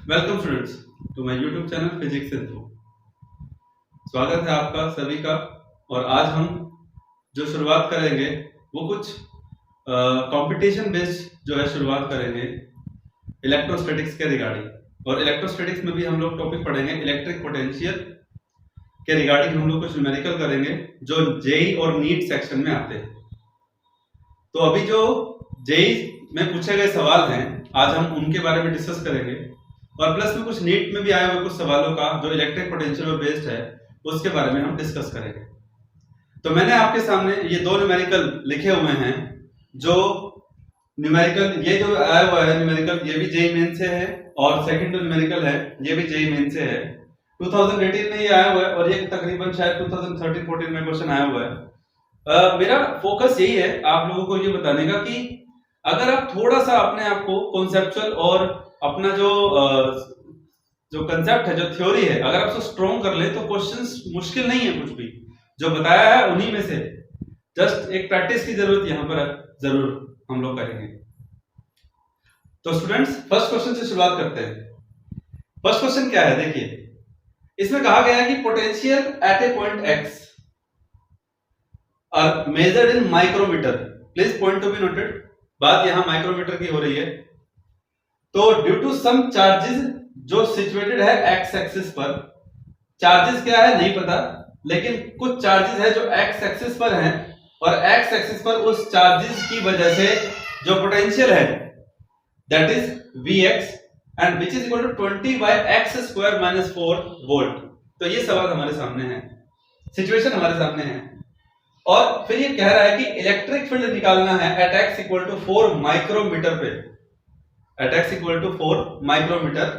Welcome students to my YouTube channel physics info. स्वागत है आपका सभी का। और आज हम जो शुरुआत करेंगे वो कुछ कंपटीशन बेस्ड जो है शुरुआत करेंगे इलेक्ट्रोस्टैटिक्स के रिगार्डिंग। और इलेक्ट्रोस्टैटिक्स में भी हम लोग टॉपिक पढ़ेंगे इलेक्ट्रिक पोटेंशियल के रिगार्डिंग। हम लोग कुछ न्यूमेरिकल करेंगे जो जेई और नीट सेक्शन में आते हैं। तो अभी जो जेई में पूछे गए सवाल हैं आज हम उनके बारे में डिस्कस करेंगे, और प्लस में कुछ नीट में भी आए हुए कुछ सवालों का जो इलेक्ट्रिक पोटेंशियल पर बेस्ड है उसके बारे में हम डिस्कस करेंगे। तो मैंने आपके सामने ये दो न्यूमेरिकल लिखे हुए हैं। जो न्यूमेरिकल ये जो आया हुआ है न्यूमेरिकल ये भी जेईई मेन से है, और सेकंड जो न्यूमेरिकल है ये भी जेईई मेन से है। 2018 में ये आया हुआ है और ये तकरीबन शायद 2013-14 में क्वेश्चन आया हुआ है। मेरा फोकस यही है आप लोगों को ये बताने का कि अगर आप थोड़ा सा अपने आप को कॉन्सेप्चुअल और अपना जो कंसेप्ट है, जो थ्योरी है, अगर आप उसको स्ट्रॉन्ग कर ले तो क्वेश्चंस मुश्किल नहीं है। कुछ भी जो बताया है उन्हीं में से जस्ट एक प्रैक्टिस की जरूरत यहां पर जरूर हम लोग करेंगे। तो स्टूडेंट्स फर्स्ट क्वेश्चन से शुरुआत करते हैं। फर्स्ट क्वेश्चन क्या है देखिए, इसमें कहा गया है कि potential at a point X are measured in micrometer. Please point to be noted, बात यहां माइक्रोमीटर की हो रही है। तो ड्यू टू सम चार्जेस जो सिचुएटेड है एक्स एक्सिस पर, चार्जेस क्या है नहीं पता, लेकिन कुछ चार्जेस है जो एक्स एक्सिस पर हैं, और एक्स एक्सिस पर उस चार्जेस की वजह से जो पोटेंशियल है that is Vx and which is equal to 20 by X square minus 4 volt. तो ये सवाल हमारे सामने है, सिचुएशन हमारे सामने है। और फिर ये कह रहा है कि इलेक्ट्रिक फील्ड निकालना है at X equal to 4 micrometre पे, at X equal to 4 micrometre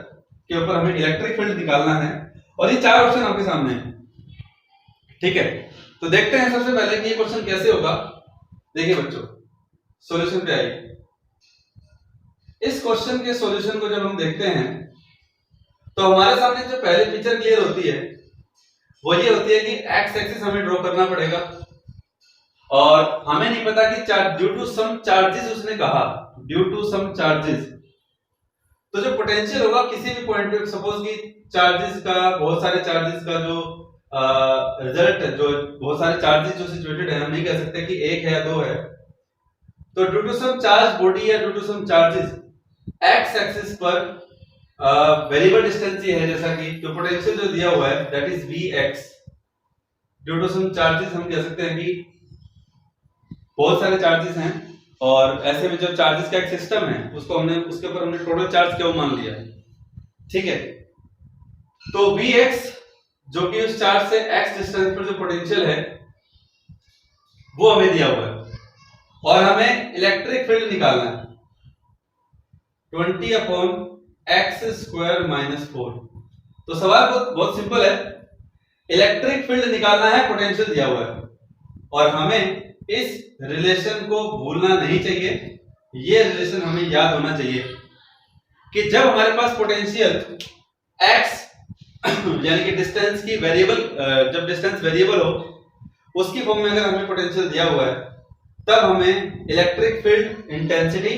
के ऊपर हमें इलेक्ट्रिक फील्ड निकालना है। और ये चार ऑप्शन आपके सामने है, ठीक है। तो देखते हैं सबसे पहले कि ये क्वेश्चन कैसे होगा। देखिए बच्चों, सॉल्यूशन पे आइए। इस क्वेश्चन के सॉल्यूशन को जब हम देखते हैं तो हमारे सामने जो पहले पिक्चर क्लियर होती है वो ये होती है कि एक्स एक्सिस हमें ड्रॉ करना पड़ेगा, और हमें नहीं पता कि ड्यू टू सम चार्जेस उसने कहा, ड्यू टू सम चार्जेस। तो जो पोटेंशियल होगा किसी भी पॉइंट पे, सपोज कि चार्जेस का, बहुत सारे चार्जेस का जो रिजल्ट, जो बहुत सारे चार्जेस जो सिचुएटेड है, हम नहीं कह सकते कि एक है या दो है। तो due to some charge body या due to some charges X axis पर वेरिएबल डिस्टेंस ये है, जैसा कि जो पोटेंशियल जो दिया हुआ है that is Vx। Due to some charges हम कह सकते हैं कि बहुत सारे चार्जेस हैं, और ऐसे में जो चार्जेस का एक सिस्टम है उसको हमने, उसके ऊपर हमने टोटल चार्ज क्यों मान लिया है, ठीक है। तो Vx जो कि उस चार्ज से x डिस्टेंस पर जो पोटेंशियल है वो हमें दिया हुआ है, और हमें इलेक्ट्रिक फील्ड निकालना है 20 अपॉन एक्स स्क्वायर माइनस 4। तो सवाल बहुत सिंपल है, इलेक्ट्रिक फील्ड निकालना है, पोटेंशियल दिया हुआ है, और हमें इस रिलेशन को भूलना नहीं चाहिए। ये रिलेशन हमें याद होना चाहिए कि जब हमारे पास पोटेंशियल x यानी कि डिस्टेंस की वेरिएबल, जब डिस्टेंस वेरिएबल हो उसकी फॉर्म में अगर हमें पोटेंशियल दिया हुआ है, तब हमें इलेक्ट्रिक फील्ड इंटेंसिटी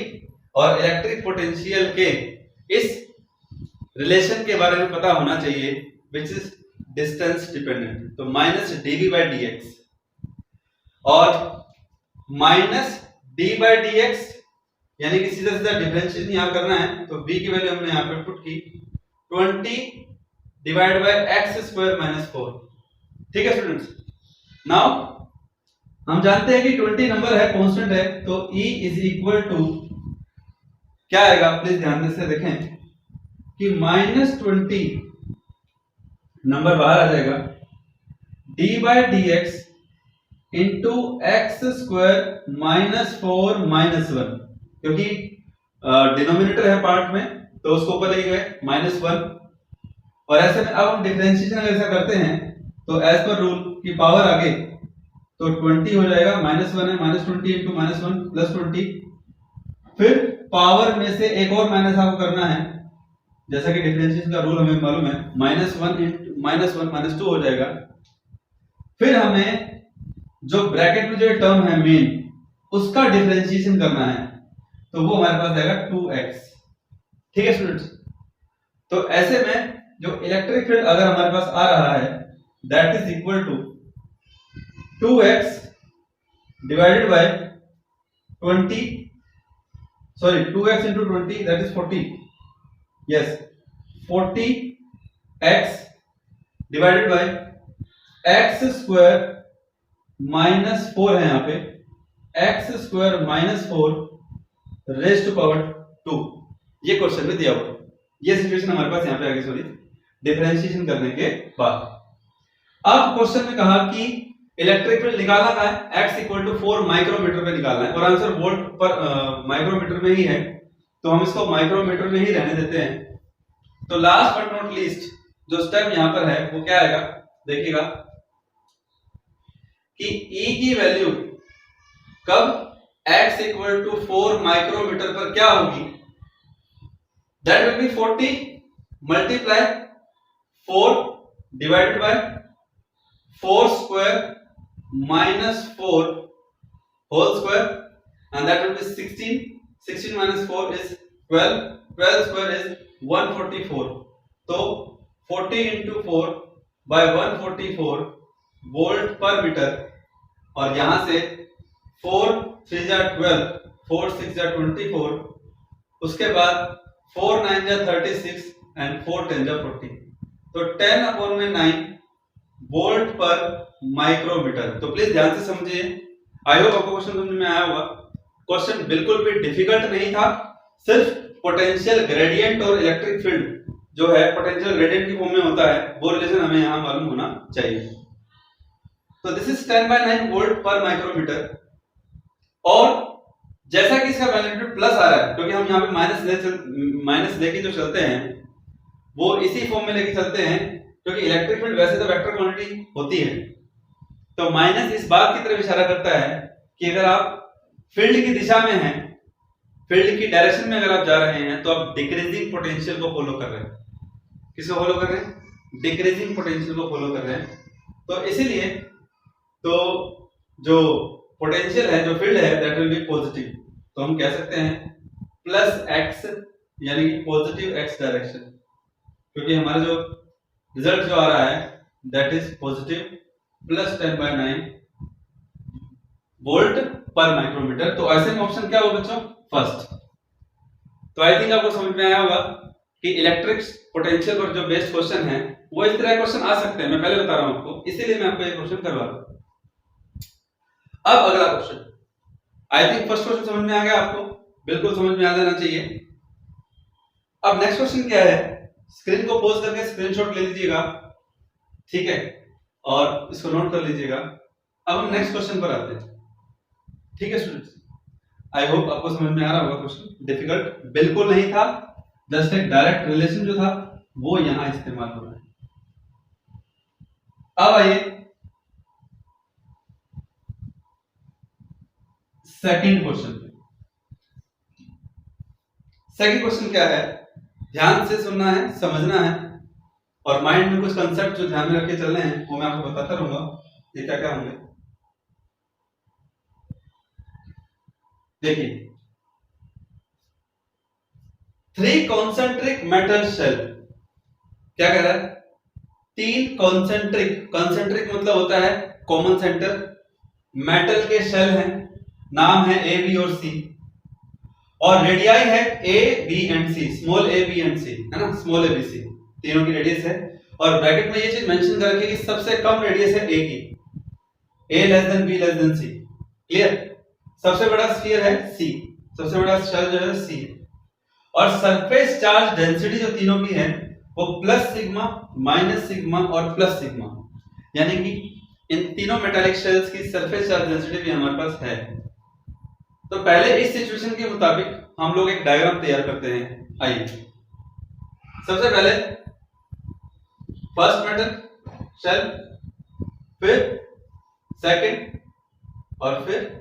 और इलेक्ट्रिक पोटेंशियल के इस रिलेशन के बारे में पता होना चाहिए, विच इज डिस्टेंस डिपेंडेंट। तो माइनस dv बाई dx, और माइनस d बाई dx यानी कि सीधा सीधा डिफरेंशिएशन यहां करना है, तो v की वैल्यू हमने यहां पे पुट की 20 divide by X square minus 4, ठीक है स्टूडेंट्स। नाउ हम जानते हैं कि 20 नंबर है, कांस्टेंट है, तो E इज इक्वल टू क्या आएगा, प्लीज ध्यान से देखें कि -20 नंबर बाहर आ जाएगा d by dx into X square minus 4 minus 1, क्योंकि डिनोमिनेटर है पार्ट में तो उसको ऊपर लेके गए -1। और ऐसे में अब हम डिफरेंशिएशन अगर ऐसा करते हैं तो एज पर रूल की पावर आगे तो 20 हो जाएगा, -1 है, -20 इंटू -1 प्लस 20, फिर पावर में से एक और माइनस आपको करना है, जैसा कि डिफरेंशिएशन का रूल हमें मालूम है, -1 इंटू -1 -2 हो जाएगा। फिर हमें जो ब्रैकेट में जो टर्म है मेन, उसका डिफरेंशिएशन करना है, तो वो हमारे पास आएगा 2x, ठीक है स्टूडेंट्स। तो ऐसे में जो इलेक्ट्रिक फील्ड अगर हमारे पास आ रहा है that is equal to 2x divided by 20, sorry 2x into 20 that is 40, yes 40x divided by x square minus 4 है यहाँ पे, x square minus 4 raise to power 2। ये क्वेश्चन में दिया हुआ, ये सिचुएशन हमारे पास यहाँ पे आगे सॉरी डिफरेंशिएशन करने के बाद। अब क्वेश्चन में कहा कि इलेक्ट्रिक फील्ड निकालना का है x इक्वल टू 4 माइक्रोमीटर पे निकालना है और आंसर वोल्ट पर माइक्रोमीटर में ही है, तो हम इसको माइक्रोमीटर में ही रहने देते हैं। तो लास्ट बट नॉट लीस्ट जो स्टेप यहां पर है वो क्या आएगा, देखिएगा कि E की वैल्यू कब x इक्वल टू 4 माइक्रोमीटर पर क्या होगी, that will be 40 multiply 4 divided by 4 square minus 4 whole square and that will be 16, 16 minus 4 is 12, 12 square is 144, तो 40 into 4 by 144 वोल्ट पर मीटर, और यहां से 4 3 जा 12, 4 6 जा 24, उसके बाद 4 9 जा 36 and 4 10 जा 40, तो 10 अपॉन में 9 वोल्ट पर माइक्रोमीटर। तो प्लीज ध्यान से समझिए, आई होप आपको क्वेश्चन समझ में आया होगा। क्वेश्चन बिल्कुल भी डिफिकल्ट नहीं था, सिर्फ पोटेंशियल ग्रेडियंट और इलेक्ट्रिक फील्ड जो है पोटेंशियल ग्रेडियंट की फॉर्म में होता है, वो रिलेशन हमें यहां मालूम होना चाहिए। तो दिस इज 10/9 वोल्ट पर माइक्रोमीटर, और जैसा कि इसका मैग्नीट्यूड प्लस आ रहा है, क्योंकि हम यहाँ पे माइनस लेके जो चलते हैं वो इसी फॉर्म में लेके चलते हैं, क्योंकि इलेक्ट्रिक फील्ड वैसे तो वेक्टर क्वांटिटी होती है, तो माइनस इस बात की तरफ इशारा करता है कि अगर आप फील्ड की दिशा में हैं, फील्ड की डायरेक्शन में अगर आप जा रहे हैं, तो आप डिक्रीजिंग पोटेंशियल को फॉलो कर रहे हैं। किसको फॉलो कर रहे हैं? डिक्रीजिंग पोटेंशियल को फॉलो कर रहे हैं। तो इसीलिए तो जो पोटेंशियल है, जो फील्ड है, दैट विल बी पॉजिटिव, तो हम कह सकते हैं प्लस एक्स, यानी कि पॉजिटिव एक्स डायरेक्शन, क्योंकि हमारा जो रिजल्ट जो आ रहा है that is positive plus 10/9 volt पर माइक्रोमीटर। तो ऐसे में ऑप्शन क्या होगा बच्चों? फर्स्ट। तो आई थिंक आपको समझ में आया होगा कि इलेक्ट्रिक पोटेंशियल पर जो बेस्ड क्वेश्चन है वो इस तरह क्वेश्चन आ सकते हैं, मैं पहले बता रहा हूं आपको, इसीलिए मैं आपको ये क्वेश्चन करवा रहा हूं। अब अगला question, I think first question समझ में आ गया आपको, बिल्कुल समझ में आ जाना चाहिए। अब नेक्स्ट क्वेश्चन क्या है, स्क्रीन को पॉज करके स्क्रीनशॉट ले लीजिएगा, ठीक है, और इसको नोट कर लीजिएगा। अब हम नेक्स्ट क्वेश्चन पर आते हैं, ठीक है स्टूडेंट्स। आई होप आपको समझ में आ रहा होगा, क्वेश्चन डिफिकल्ट बिल्कुल नहीं था, जस्ट एक डायरेक्ट रिलेशन जो था वो यहां इस्तेमाल हो रहा है। अब आइए सेकंड क्वेश्चन पे। सेकंड क्वेश्चन क्या है, ध्यान से सुनना है, समझना है, और माइंड में कुछ कंसेप्ट जो ध्यान में रख के चलने हैं वो मैं आपको बताता रहूंगा ये क्या क्या होंगे। देखिए, 3 कॉन्सेंट्रिक मेटल शेल, क्या कह रहा है? 3 कॉन्सेंट्रिक, कॉन्सेंट्रिक मतलब होता है कॉमन सेंटर, मेटल के शेल हैं, नाम है ए बी और सी, और रेडियाई है A B and C, small A B and C, है ना, स्मॉल ए बी सी, तीनों की रेडियस है। और ब्रैकेट में ये चीज मेंशन कर रखी है कि सबसे कम रेडियस है ए की, A less than B less than C, clear. सबसे बड़ा स्फीयर है सी, सबसे बड़ा शेल जो है सी है, और सरफेस चार्ज डेंसिटी जो तीनों की है वो प्लस सिग्मा, माइनस सिग्मा और प्लस सिग्मा, यानी कि इन तीनों मेटालिक शेल्स की सरफेस चार्ज डेंसिटी भी हमारे पास है। तो पहले इस सिचुएशन के मुताबिक हम लोग एक डायग्राम तैयार करते हैं। आइए, सबसे पहले फर्स्ट मेटल शेल, फिर सेकंड, और फिर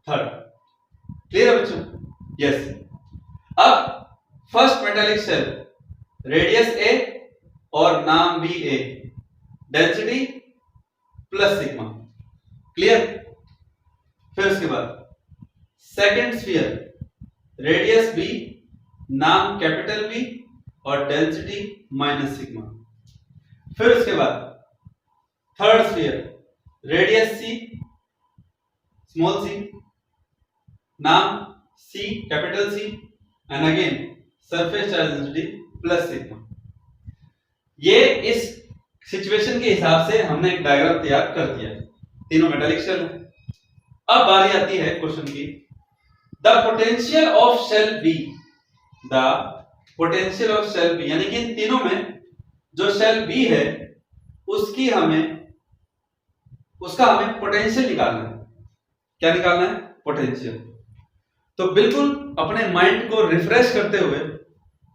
थर्ड। क्लियर है बच्चों? यस। अब first metallic shell, radius A और नाम भी A, density plus sigma, clear. फिर उसके बाद सेकंड स्फीयर, रेडियस बी, नाम कैपिटल बी, और डेंसिटी माइनस सिग्मा। फिर उसके बाद third sphere, radius C, small C, नाम C, capital C, and again surface charge density plus sigma. ये इस सिचुएशन के हिसाब से हमने एक डायग्राम तैयार कर दिया। तीनों मेटालिक शेल है। अब बारी आती है क्वेश्चन की, the potential of shall be, the potential of shall be, यानी कि इन तीनों में जो शेल बी है उसका हमें पोटेंशियल निकालना है। क्या निकालना है? पोटेंशियल। तो बिल्कुल अपने माइंड को रिफ्रेश करते हुए,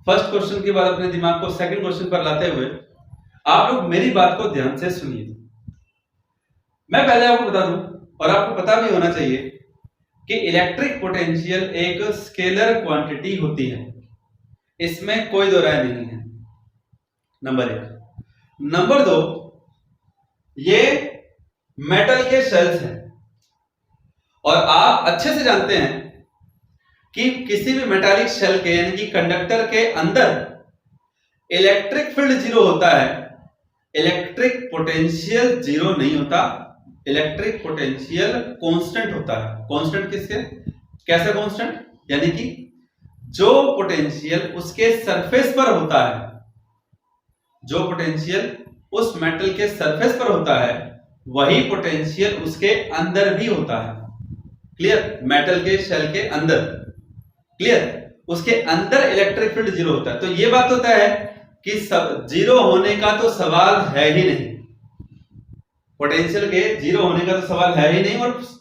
फर्स्ट क्वेश्चन के बाद अपने दिमाग को सेकंड क्वेश्चन पर लाते हुए आप लोग मेरी बात को ध्यान से सुनिए। मैं पहले आपको बता दूं, और आपको पता भी होना चाहिए कि इलेक्ट्रिक पोटेंशियल एक स्केलर क्वांटिटी होती है, इसमें कोई दो राय नहीं है। नंबर एक। नंबर दो, ये मेटल के शेल्स हैं और आप अच्छे से जानते हैं कि किसी भी मेटालिक शेल के यानी कि कंडक्टर के अंदर इलेक्ट्रिक फील्ड जीरो होता है, इलेक्ट्रिक पोटेंशियल जीरो नहीं होता, इलेक्ट्रिक पोटेंशियल कांस्टेंट होता है। कांस्टेंट किसके? कैसे कांस्टेंट? यानी कि जो पोटेंशियल उसके सरफेस पर होता है, जो पोटेंशियल उस मेटल के सरफेस पर होता है वही पोटेंशियल उसके अंदर भी होता है। क्लियर? मेटल के शेल के अंदर, क्लियर, उसके अंदर इलेक्ट्रिक फील्ड जीरो होता है। तो ये बात होता है कि सब जीरो होने का तो सवाल है ही नहीं, पोटेंशियल के जीरो होने का तो सवाल है ही नहीं।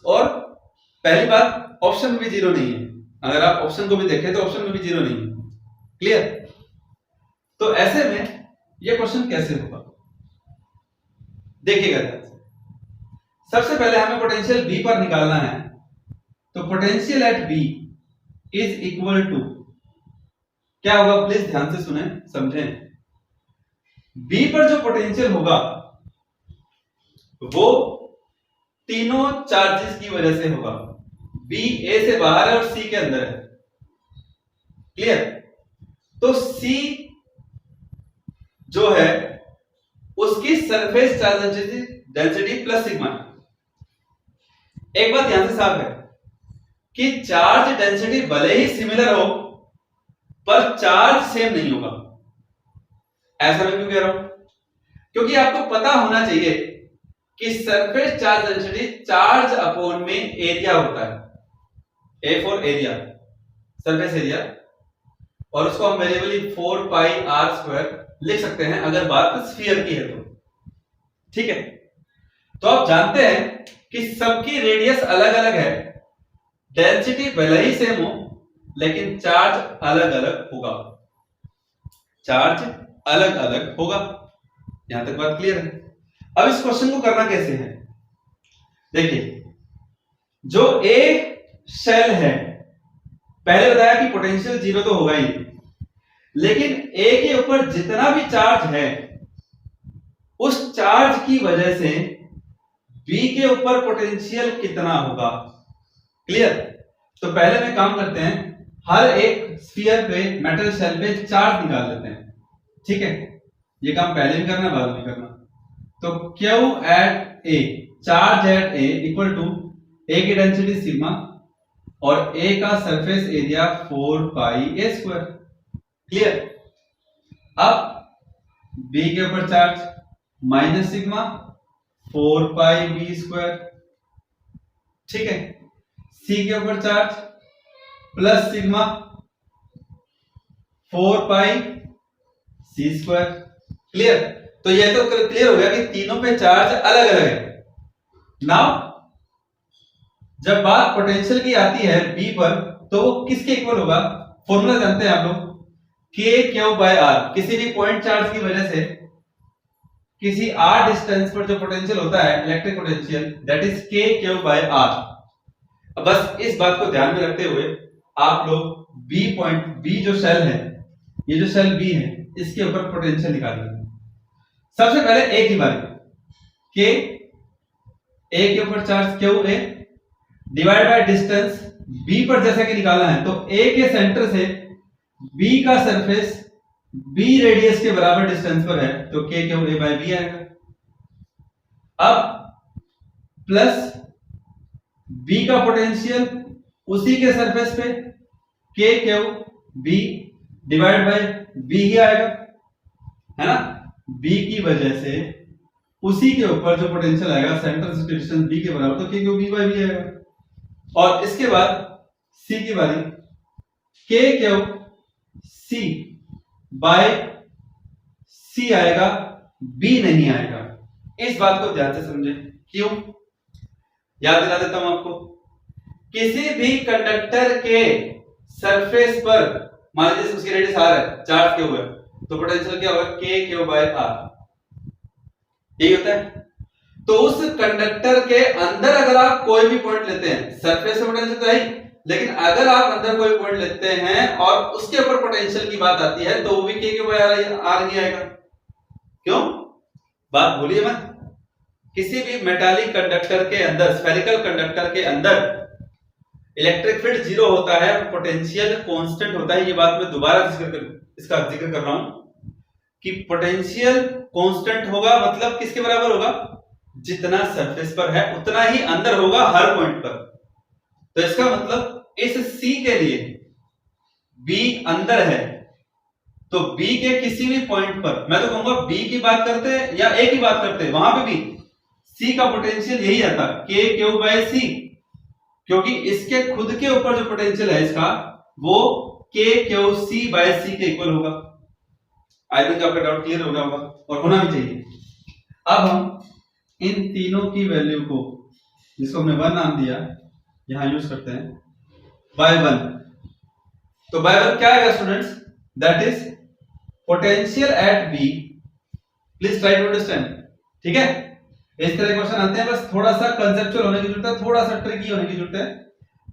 और पहली बात, ऑप्शन में भी जीरो नहीं है। अगर आप ऑप्शन को भी देखें तो ऑप्शन में भी जीरो नहीं है। क्लियर? तो ऐसे में ये क्वेश्चन कैसे होगा, देखिएगा ध्यान से। सबसे पहले हमें पोटेंशियल बी पर निकालना है। तो potential at B is equal to क्या होगा? प्लीज ध्यान से सुने, समझें। बी पर जो पोटेंशियल होगा वो तीनों चार्जेस की वजह से होगा। बी ए से बाहर है और सी के अंदर है। क्लियर? तो सी जो है उसकी surface charge density plus sigma. एक बात ध्यान से साफ है कि चार्ज डेंसिटी भले ही सिमिलर हो पर चार्ज सेम नहीं होगा। ऐसा मैं क्यों कह रहा हूं? क्योंकि आपको पता होना चाहिए कि surface charge density charge upon में एरिया होता है। A for area, surface area, और उसको हम वेरिएबली 4 पाई आर स्क्वायर लिख सकते हैं अगर बात स्फीयर की है तो। ठीक है? तो आप जानते हैं कि सबकी रेडियस अलग अलग है, डेंसिटी भले ही सेम हो लेकिन चार्ज अलग अलग होगा, चार्ज अलग अलग होगा। यहां तक बात क्लियर है? अब इस क्वेश्चन को करना कैसे है? देखिए, जो ए शेल है, पहले बताया कि पोटेंशियल जीरो तो होगा ही, लेकिन ए के ऊपर जितना भी चार्ज है उस चार्ज की वजह से बी के ऊपर पोटेंशियल कितना होगा। क्लियर? तो पहले में काम करते हैं, हर एक स्फीयर पे, मेटल शेल पे चार्ज निकाल लेते हैं। ठीक है? ये काम पहले भी करना, बाद में करना। तो Q at A, charge at A equal to A की डेंसिटी सिग्मा और ए का surface area 4 pi A square. Clear? अब बी के ऊपर charge minus sigma 4 pi B square. ठीक है? सी के ऊपर charge plus sigma 4 pi C square. Clear? तो यह तो क्लियर हो गया कि तीनों पे चार्ज अलग अलग है। नाउ जब बात पोटेंशियल की आती है बी पर, तो वो किसके इक्वल होगा? फॉर्मूला जानते हैं आप लोग, के क्यू बाय आर। किसी भी पॉइंट चार्ज की वजह से किसी आर डिस्टेंस पर जो पोटेंशियल होता है, इलेक्ट्रिक पोटेंशियल, दैट इज के क्यू बाय आर। बस इस बात को ध्यान में रखते हुए आप लोग बी जो शेल है, ये जो शेल बी है, इसके ऊपर पोटेंशियल निकालिए। सबसे पहले ए की बारी, के ए के ऊपर charge Q A divide by distance B पर जैसा कि निकालना है, तो ए के सेंटर से बी का सरफेस बी रेडियस के बराबर डिस्टेंस पर है तो k Q a by B आएगा। अब प्लस बी का पोटेंशियल उसी के सरफेस पे k Q b divide by b ही आएगा, है ना। b की वजह से उसी के ऊपर जो पोटेंशियल आएगा सेंटर से डिस्टेंस b के बराबर, तो k Q b by b आएगा। और इसके बाद c की बारी, k Q c by c आएगा, b नहीं आएगा। इस बात को ध्यान से समझें। क्यों? याद दिला देता हूं आपको। किसी भी कंडक्टर के सरफेस पर मान लीजिए उसकी रेडियस r है, चार्ज क्यों है, तो पोटेंशियल क्या होगा, k क्यू बाय r, यही होता है। तो उस कंडक्टर के अंदर अगर आप कोई भी पॉइंट लेते हैं, सरफेस से पोटेंशियल तो है ही, लेकिन अगर आप अंदर कोई पॉइंट लेते हैं और उसके ऊपर पोटेंशियल की बात आती है तो वो भी k क्यू बाय r ही आएगा। क्यों? बात भूलिए मत। किसी भी मेटालिक कंडक्टर के अंदर, स्फेरिकल कंडक्टर के अंदर इलेक्ट्रिक फील्ड जीरो होता है, पोटेंशियल कांस्टेंट होता है। ये बात मैं दोबारा इसका जिक्र कर रहा हूं कि पोटेंशियल कांस्टेंट होगा, मतलब किसके बराबर होगा, जितना सरफेस पर है उतना ही अंदर होगा हर पॉइंट पर। तो इसका मतलब इस C के लिए B अंदर है, तो B के किसी भी पॉइंट पर, मैं तो कहूंगा B की बात करते या A की बात करते, वहां पे भी C का पोटेंशियल यही आता, k क्यू बाय c, क्योंकि इसके खुद के ऊपर जो पोटेंशियल है इसका वो k Q c by c के इक्वल होगा। आई थिंक आपका डाउट क्लियर हो गया होगा और होना भी चाहिए। अब हम इन तीनों की वैल्यू को, जिसको हमने 1 नाम दिया, यहां यूज करते हैं बाय 1। तो बाय 1 क्या आएगा students, that is potential at b, please try to understand. ठीक है, इस तरह क्वेश्चन आते हैं, बस थोड़ा सा कंसेप्चुअल होने की जरूरत है, थोड़ा सा ट्रिकी होने की जरूरत है।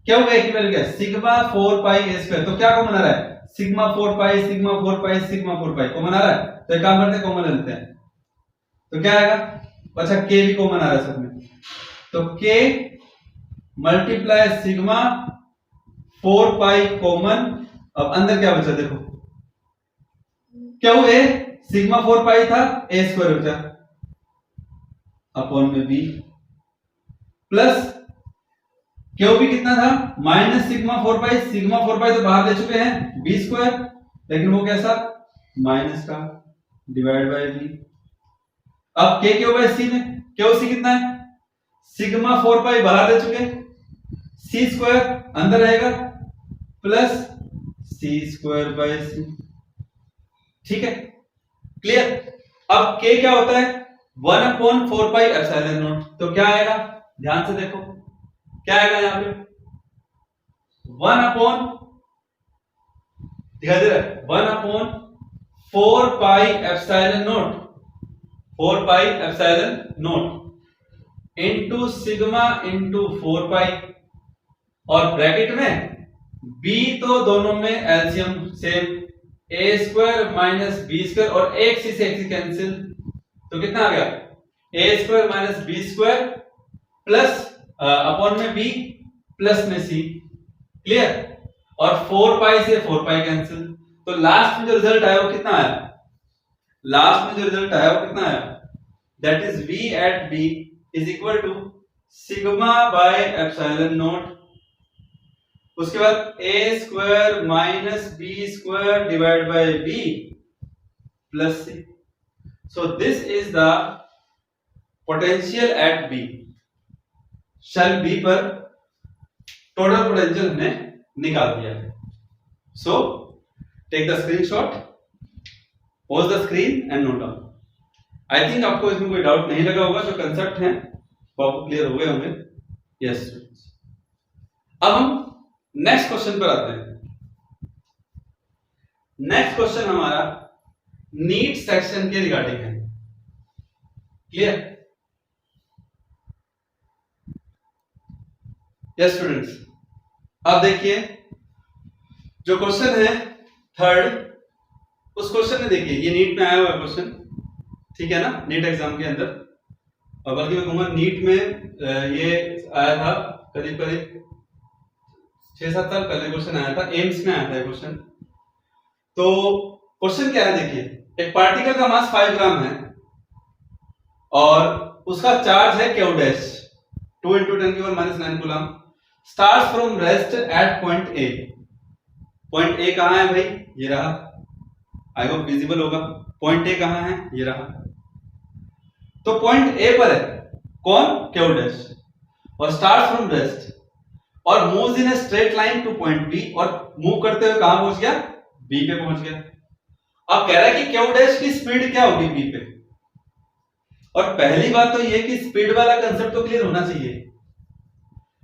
क्या होगा, एक की वैल्यू क्या है, सिग्मा 4 पाई a स्क्वायर। तो क्या कॉमन आ रहा है, सिग्मा 4 पाई, सिग्मा 4 पाई, सिग्मा 4 पाई कॉमन आ रहा है। तो एक काम करते हैं, कॉमन लेते हैं, तो क्या आएगा, अच्छा k भी कॉमन आ रहा है सब में, तो k multiply sigma 4 pi common. अब अंदर क्या बचा देखो, क्या हुआ, सिग्मा 4 पाई था, a स्क्वायर बचा अपॉन में b, प्लस क्यू भी कितना था, माइनस सिग्मा 4 पाई। सिग्मा 4 पाई तो बाहर ले चुके हैं, b स्क्वायर, लेकिन वो कैसा, माइनस का, डिवाइड बाय b। अब k क्यू बाय c में क्यू सी कितना है, सिग्मा 4 पाई बाहर ले चुके, c स्क्वायर अंदर रहेगा, plus c square by c। ठीक है, क्लियर। अब k क्या होता है, 1/4 पाई एप्सिलॉन नॉट। तो क्या आएगा, ध्यान से देखो क्या आएगा यहां पे, 1/, दिखाई दे रहा है, 1/4 pi epsilon not, 4 pi epsilon not into sigma into 4 पाई, और ब्रैकेट में b तो दोनों में LCM same, a square minus b square, और एक सी से एक सी कैंसिल, तो कितना आ गया, a square minus b square plus upon में b प्लस में c। क्लियर, और 4 पाई से 4 पाई कैंसिल, तो लास्ट में जो रिजल्ट आया वो कितना आया, लास्ट में जो रिजल्ट आया वो कितना आया, that is v at b is equal to sigma by epsilon not, उसके बाद a square minus b square divide by b plus c। So this is the potential at b। Shell b पर total potential हमने निकाल दिया है। So take the screenshot, pause the screen and note down. I think आपको इसमें कोई doubt नहीं लगा होगा, जो कंसेप्ट हैं वो आपको क्लियर हो गए होंगे। यस, अब हम नेक्स्ट क्वेश्चन पर आते हैं। नेक्स्ट क्वेश्चन हमारा नीट सेक्शन के रिगार्डिंग है। क्लियर? यस स्टूडेंट्स, अब देखिए जो क्वेश्चन है थर्ड, उस क्वेश्चन में देखिए, ये नीट में आया हुआ क्वेश्चन, ठीक है ना, नीट एग्जाम के अंदर, और बल्कि मैं कहूंगा नीट में ये आया था करीब करीब 6-7 साल पहले क्वेश्चन आया था, एम्स में आया था क्वेश्चन। तो क्वेश्चन क्या है देखिए, एक पार्टिकल का मास 5 ग्राम है और उसका चार्ज है Q dash 2 × 10⁻⁹ coulomb, starts from rest at point A. Point A कहां है भाई, ये रहा, आई होप विजिबल होगा। पॉइंट ए कहां है, ये रहा। तो पॉइंट ए पर है कौन, क्यू डैश, और स्टार्ट्स फ्रॉम रेस्ट और moves in a straight line to point B, और मूव करते हुए कहां पहुंच गया, बी पे पहुंच गया। अब कह रहा है कि क्यू डैश की स्पीड क्या होगी बी पे। और पहली बात तो ये कि स्पीड वाला कंसेप्ट तो क्लियर होना चाहिए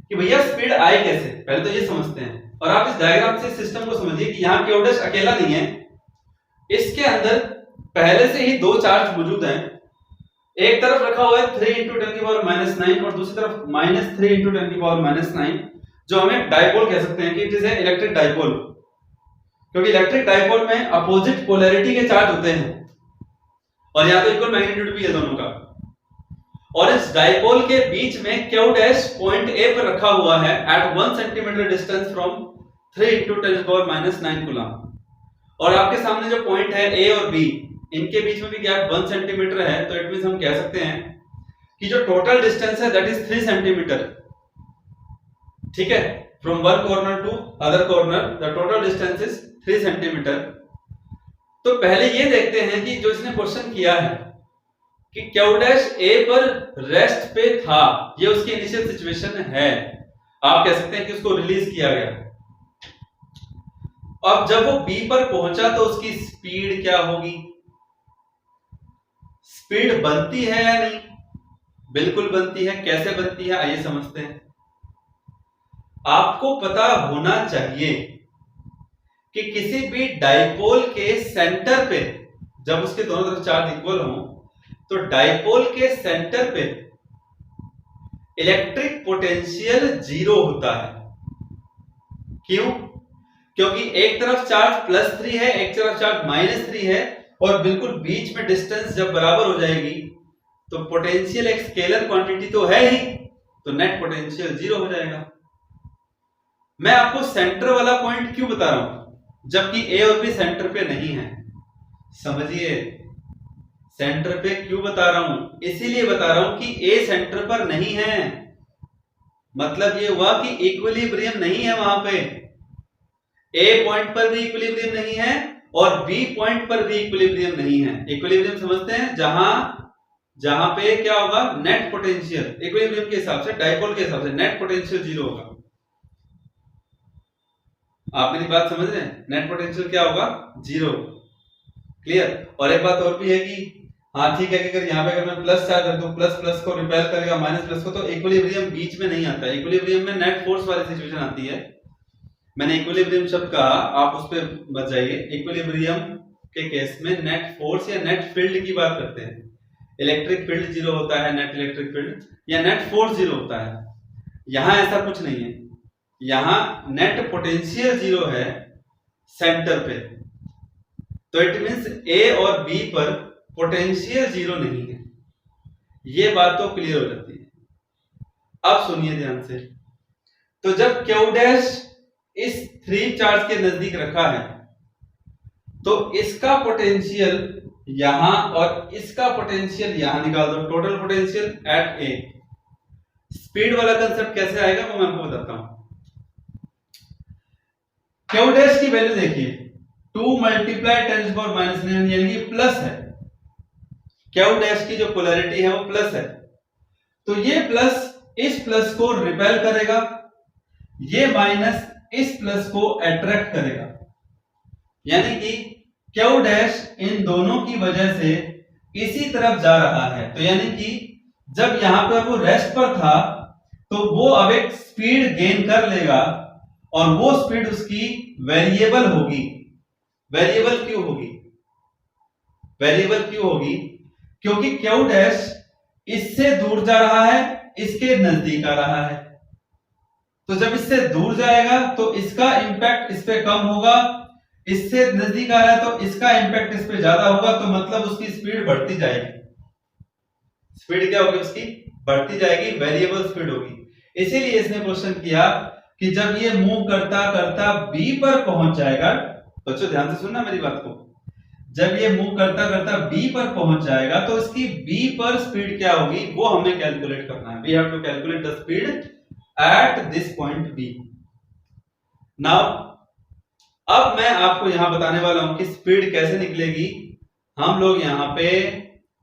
कि भैया स्पीड आए कैसे, पहले तो ये समझते हैं। और आप इस डायग्राम से सिस्टम को समझिए कि यहाँ क्यू डैश अकेला नहीं है, इसके अंदर पहले से ही दो चार्ज मौजूद हैं। एक तरफ रखा हुआ है 3 × 10⁻⁹ और दूसरी तरफ -3 × 10⁻⁹, जो हमें डाइपोल कह सकते हैं कि इट इज इलेक्ट्रिक डाइपोल, क्योंकि इलेक्ट्रिक डाइपोल में अपोजिट पोलैरिटी के चार्ज होते हैं और यहाँ तो इक्वल मैग्नीट्यूड भी है दोनों का। और इस डाइपोल के बीच में क्यू डैश पॉइंट ए पर रखा हुआ है at 1 centimeter distance from 3 × 10⁻⁹ coulomb. और आपके सामने जो पॉइंट है ए और बी, इनके बीच में भी गैप 1 सेंटीमीटर है, तो इट मींस हम कह सकते हैं कि जो टोटल डिस्टेंस है दैट इज 3 सेंटीमीटर। ठीक है, from one corner to other corner the total distance is 3 centimeter. तो पहले ये देखते हैं कि जो इसने क्वेश्चन किया है कि क्यू डैश ए पर रेस्ट पे था, ये उसकी इनिशियल सिचुएशन है, आप कह सकते हैं कि उसको रिलीज किया गया। अब जब वो बी पर पहुंचा तो उसकी स्पीड क्या होगी, स्पीड बनती है या नहीं, बिल्कुल बनती है। कैसे बनती है आइए समझते हैं। आपको पता होना चाहिए कि किसी भी डाइपोल के सेंटर पे जब उसके दोनों तरफ चार्ज इक्वल हो तो डाइपोल के सेंटर पे इलेक्ट्रिक पोटेंशियल 0 होता है। क्यों? क्योंकि एक तरफ चार्ज +3 है, एक तरफ चार्ज -3 है, और बिल्कुल बीच में डिस्टेंस जब बराबर हो जाएगी तो पोटेंशियल एक स्केलर क्वांटिटी तो है ही, तो नेट पोटेंशियल 0 हो जाएगा। मैं आपको सेंटर वाला पॉइंट क्यों बता रहा हूं जबकि ए और बी सेंटर पे नहीं है, समझिए सेंटर पे क्यों बता रहा हूं, इसीलिए बता रहा हूं कि ए सेंटर पर नहीं है, मतलब ये हुआ कि इक्विलिब्रियम नहीं है वहां पे। ए पॉइंट पर भी इक्विलिब्रियम नहीं है और बी पॉइंट पर भी इक्विलिब्रियम नहीं है। इक्विलिब्रियम समझते हैं जहां पे क्या होगा, नेट पोटेंशियल इक्विलिब्रियम के हिसाब से, डाइपोल के हिसाब से नेट पोटेंशियल 0 होगा। आप मेरी बात समझ रहे हैं, नेट पोटेंशियल क्या होगा, 0। क्लियर? और एक बात और भी है कि हाँ ठीक है कि अगर यहाँ पे अगर मैं प्लस चार्ज रख दूं, प्लस को रिपेल करेगा माइनस प्लस को, तो इक्विलिब्रियम बीच में नहीं आता है। इक्विलिब्रियम में नेट फोर्स वाली सिचुएशन आती है। मैंने इक्विलिब्रियम शब्द कहा, आप उस पर बच जाइए। इक्विलिब्रियम के केस में नेट फोर्स या नेट फील्ड की बात करते हैं। इलेक्ट्रिक फील्ड 0 होता है, नेट इलेक्ट्रिक फील्ड या नेट फोर्स 0 होता है। यहां ऐसा कुछ नहीं है, यहां नेट पोटेंशियल 0 है सेंटर पे, तो इट मींस ए और बी पर पोटेंशियल 0 नहीं है। ये बात तो क्लियर हो जाती है। अब सुनिए ध्यान से, तो जब क्यू डैश इस 3 चार्ज के नजदीक रखा है तो इसका पोटेंशियल यहां और इसका पोटेंशियल यहां निकाल दो, total potential at A. Speed वाला कंसेप्ट कैसे आएगा वो मैं आपको बताता हूं। क्यू डैश की वैल्यू देखिए 2 × 10⁻⁹ यानी कि प्लस है। क्यू डैश की जो पोलैरिटी है वो प्लस है, तो ये प्लस इस प्लस को रिपेल करेगा, ये माइनस इस प्लस को अट्रैक्ट करेगा, यानी कि क्यू डैश इन दोनों की वजह से इसी तरफ जा रहा है। तो यानी कि जब यहां पर वो रेस्ट पर था तो वो अब एक स्पीड गेन कर लेगा और वो स्पीड उसकी वेरिएबल होगी। वेरिएबल क्यों होगी? वेरिएबल क्यों होगी? क्योंकि क्यू डैश इससे दूर जा रहा है, इसके नजदीक आ रहा है। तो जब इससे दूर जाएगा तो इसका इंपैक्ट इस पे कम होगा, इससे नजदीक आ रहा है तो इसका इंपैक्ट इस पे ज्यादा होगा, तो मतलब उसकी स्पीड बढ़ती जाएगी। स्पीड क्या होगी उसकी? बढ़ती जाएगी, वेरिएबल स्पीड होगी। इसीलिए इसने क्वेश्चन किया कि जब ये मूव करता करता बी पर पहुंच जाएगा, बच्चों ध्यान से सुनना मेरी बात को, जब ये मूव करता करता बी पर पहुंच जाएगा तो इसकी बी पर स्पीड क्या होगी वो हमें कैलकुलेट करना है। We have to calculate the speed at this point B. Now अब मैं आपको यहां बताने वाला हूं कि स्पीड कैसे निकलेगी। हम लोग यहां पे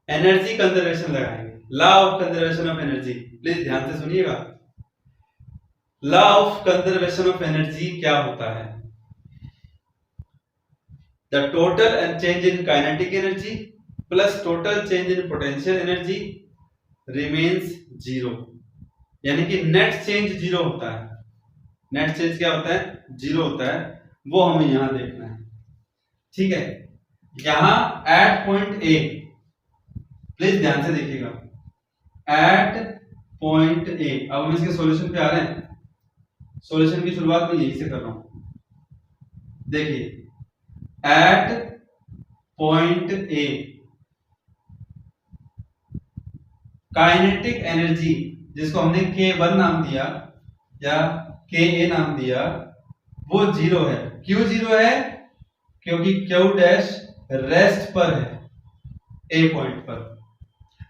एनर्जी कंजर्वेशन लगाएंगे, law of conservation of energy. Please ध्यान से सुनिएगा। Law of conservation of energy क्या होता है? The total change in kinetic energy plus total change in potential energy remains zero, यानी कि नेट चेंज जीरो होता है। नेट चेंज क्या होता है? जीरो होता है। वो हमें यहां देखना है, ठीक है। यहां एट पॉइंट ए, प्लीज ध्यान से देखिएगा, एट पॉइंट ए। अब हम इसके सॉल्यूशन पे आ रहे हैं। सॉल्यूशन की शुरुआत में यही से कर रहा हूं। देखिए at point A kinetic energy, जिसको हमने K1 नाम दिया या Ka नाम दिया, वो जीरो है। क्यों जीरो है? क्योंकि Q डैश रेस्ट पर है, ए पॉइंट पर।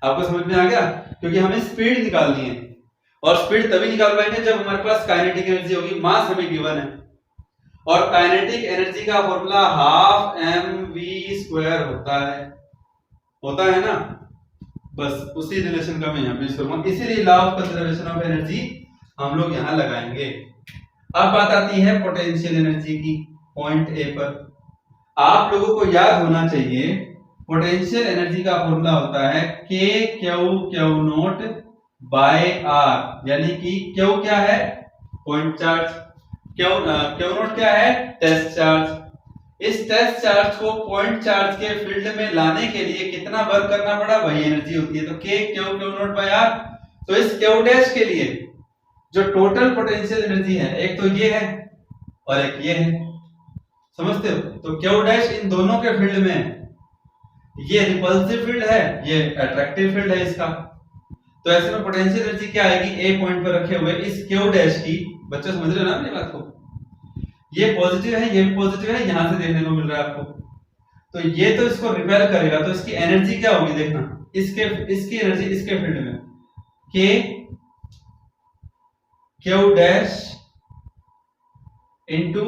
आपको समझ में आ गया? क्योंकि हमें स्पीड निकालनी है और स्पीड तभी निकाल पाएंगे जब हमारे पास काइनेटिक एनर्जी होगी। मास हमें गिवन है और काइनेटिक एनर्जी का फॉर्मूला हाफ mv² होता है ना। बस उसी रिलेशन का मैं यहाँ पे यूज करूंगा, इसीलिए law of conservation of energy हम लोग यहाँ लगाएंगे। अब बात आती है पोटेंशियल एनर्जी की पॉइंट ए पर। आप लोगों को याद होना चाहिए पोटेंशियल एनर्जी का फॉर्मूला होता है K(Q0 बाय R), यानी कि Q क्या है? पॉइंट चार्ज, Q0 क्या है? Test charge. इस टेस्ट चार्ज को पॉइंट चार्ज के फील्ड में लाने के लिए कितना वर्क करना पड़ा, वही एनर्जी होती है। तो K(Q0 बाय R), तो इस Q डैश के लिए जो टोटल पोटेंशियल एनर्जी है, एक तो ये है और एक ये है, समझते हो? तो Q डैश इन दोनों के फील्ड में है। ये रिपल्सिव फील्ड है, ये अट्रैक्टिव फील्ड है इसका। तो ऐसे में पोटेंशियल एनर्जी क्या आएगी? ए पॉइंट पर रखे हुए इस Q डैश की, बच्चे समझ रहे हो ना मेरी बात को? ये पॉजिटिव है, ये भी पॉजिटिव है, यहां से देखने को मिल रहा है आपको। तो ये तो इसको रिपेल करेगा, तो इसकी एनर्जी क्या होगी देखना, इसकी एनर्जी इसके फील्ड में Q डैश इंटू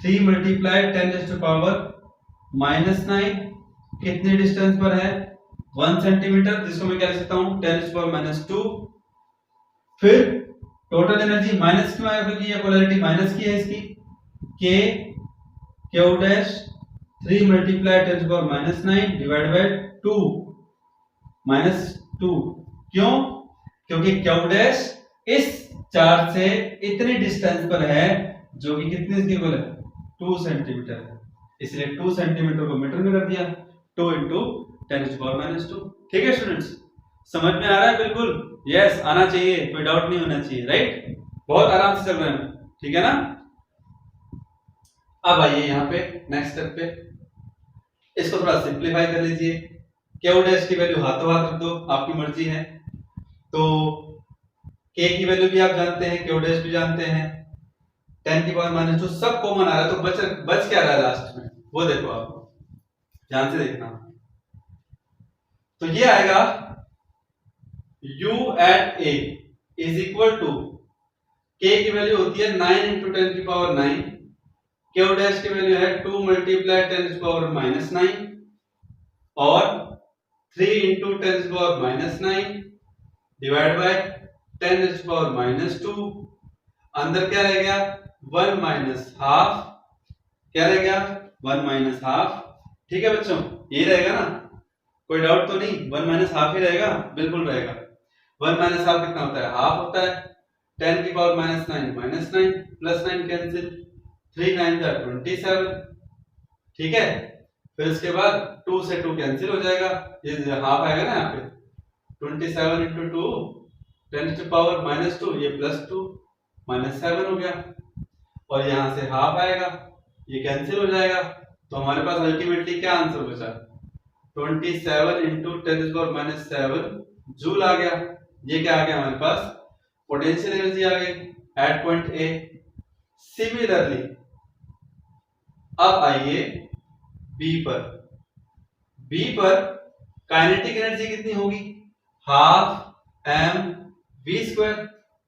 3 मल्टीप्लाई 10⁻⁻⁹ कितने डिस्टेंस पर है? 1 सेंटीमीटर, जिसको मैं क्या लिख सकता हूं? 10⁻²। फिर टोटल एनर्जी माइनस क्यों आया? क्योंकि ये पोलैरिटी माइनस की है इसकी। Q dash 3 multiply 10⁻⁹ divide by 2 -2। क्यों? क्योंकि Q डैश इस चार्ज से इतनी डिस्टेंस पर है, जो कि कितने इसकी इक्वल है? 2 सेंटीमीटर। इसलिए 2 सेंटीमीटर को मीटर में कर दिया, 2 इंटू 10⁻²। ठीक है स्टूडेंट्स, समझ में आ रहा है? बिल्कुल यस, आना चाहिए, कोई डाउट नहीं होना चाहिए, राइट? बहुत आराम से चल रहे हैं, ठीक है ना? अब आइए यहाँ पे नेक्स्ट स्टेप पे, इसको थोड़ा सिंप्लीफाई कर लीजिए। Q डैश की वैल्यू हाथों हाथ रख दो, आपकी मर्जी है। तो K की वैल्यू भी आप जानते हैं, Q डैश भी जानते हैं, 10⁻⁻² सब कॉमन आ रहा है, तो बच क्या रहा है लास्ट में, वो देखो आप, ध्यान से देखना। तो ये आएगा U at A is equal to, K की वैल्यू होती है 9 इंटू 10⁹, Q डैश की वैल्यू है 2 मल्टीप्लाई 10⁻⁹ और 3 इंटू 10⁻⁹ डिवाइड बाय 10⁻²। अंदर क्या रह गया? 1 माइनस हाफ। क्या रह गया? 1 माइनस हाफ। ठीक है बच्चों, ये रहेगा ना, कोई डाउट तो नहीं? 1 माइनस हाफ ही रहेगा, बिल्कुल रहेगा। 1 माइनस हाफ कितना होता है? हाफ होता है। 10⁻⁹ -9 प्लस 9 कैंसिल, 3 9 27। ठीक है, फिर इसके बाद 2 से 2 कैंसिल हो जाएगा, ये हाफ आएगा ना यहाँ पे। 27 इंटू 2 10⁻⁻², ये +2 -7 हो गया, और यहां से हाफ आएगा, ये कैंसिल हो जाएगा। तो हमारे पास अल्टीमेटली क्या आंसर बचा? 27 इंटू 10⁻⁷ जूल आ गया। ये क्या आ गया हमारे पास? पोटेंशियल एनर्जी आ गई एट पॉइंट ए। सिमिलरली अब आइए बी पर काइनेटिक एनर्जी कितनी होगी, हाफ एम वी स्क्वायर।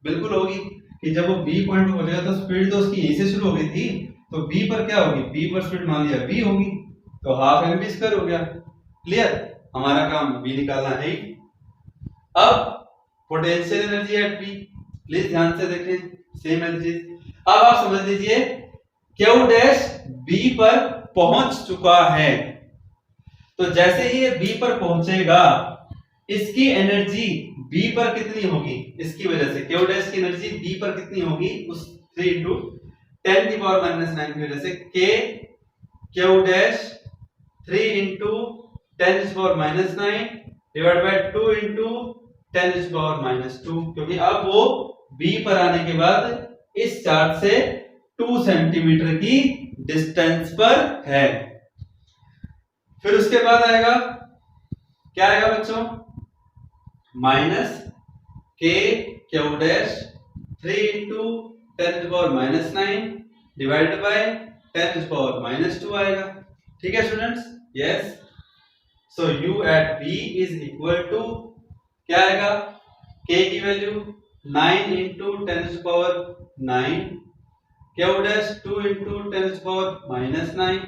बिल्कुल होगी कि जब वो बी पॉइंट पर पहुंचेगा तो स्पीड तो उसकी यहीं से शुरू हो गई थी, तो बी पर क्या होगी, बी पर स्पीड मान लिया बी होगी, तो हाफ एम वी स्क्वायर हो गया। क्लियर, हमारा काम बी निकालना है ही। अब potential energy at B, please ध्यान से देखें, सेम एनर्जी। अब आप समझ लीजिए क्यू डैश बी पर पहुंच चुका है, तो जैसे ही ये बी पर पहुंचेगा इसकी एनर्जी बी पर कितनी होगी, इसकी वजह से क्यू डैश की एनर्जी बी पर कितनी होगी, उस 3 into 10 की पावर -9 की वजह से k क्यू डैश 3 into 10 की पावर -9 डिवाइड बाय 2 into 10 की पावर -2, क्योंकि अब वो बी पर आने के बाद इस चार्ज से 2 सेंटीमीटर की डिस्टेंस पर है। फिर उसके बाद आएगा क्या आएगा बच्चों, minus K Q dash 3 into 10 की पावर -9 डिवाइडेड बाय 10 की पावर -2 आएगा। ठीक है students, yes. So u at b is equal to क्या आएगा, k की वैल्यू 9 into 10 की पावर 9, क्यू डैश 2 into 10 की पावर -9,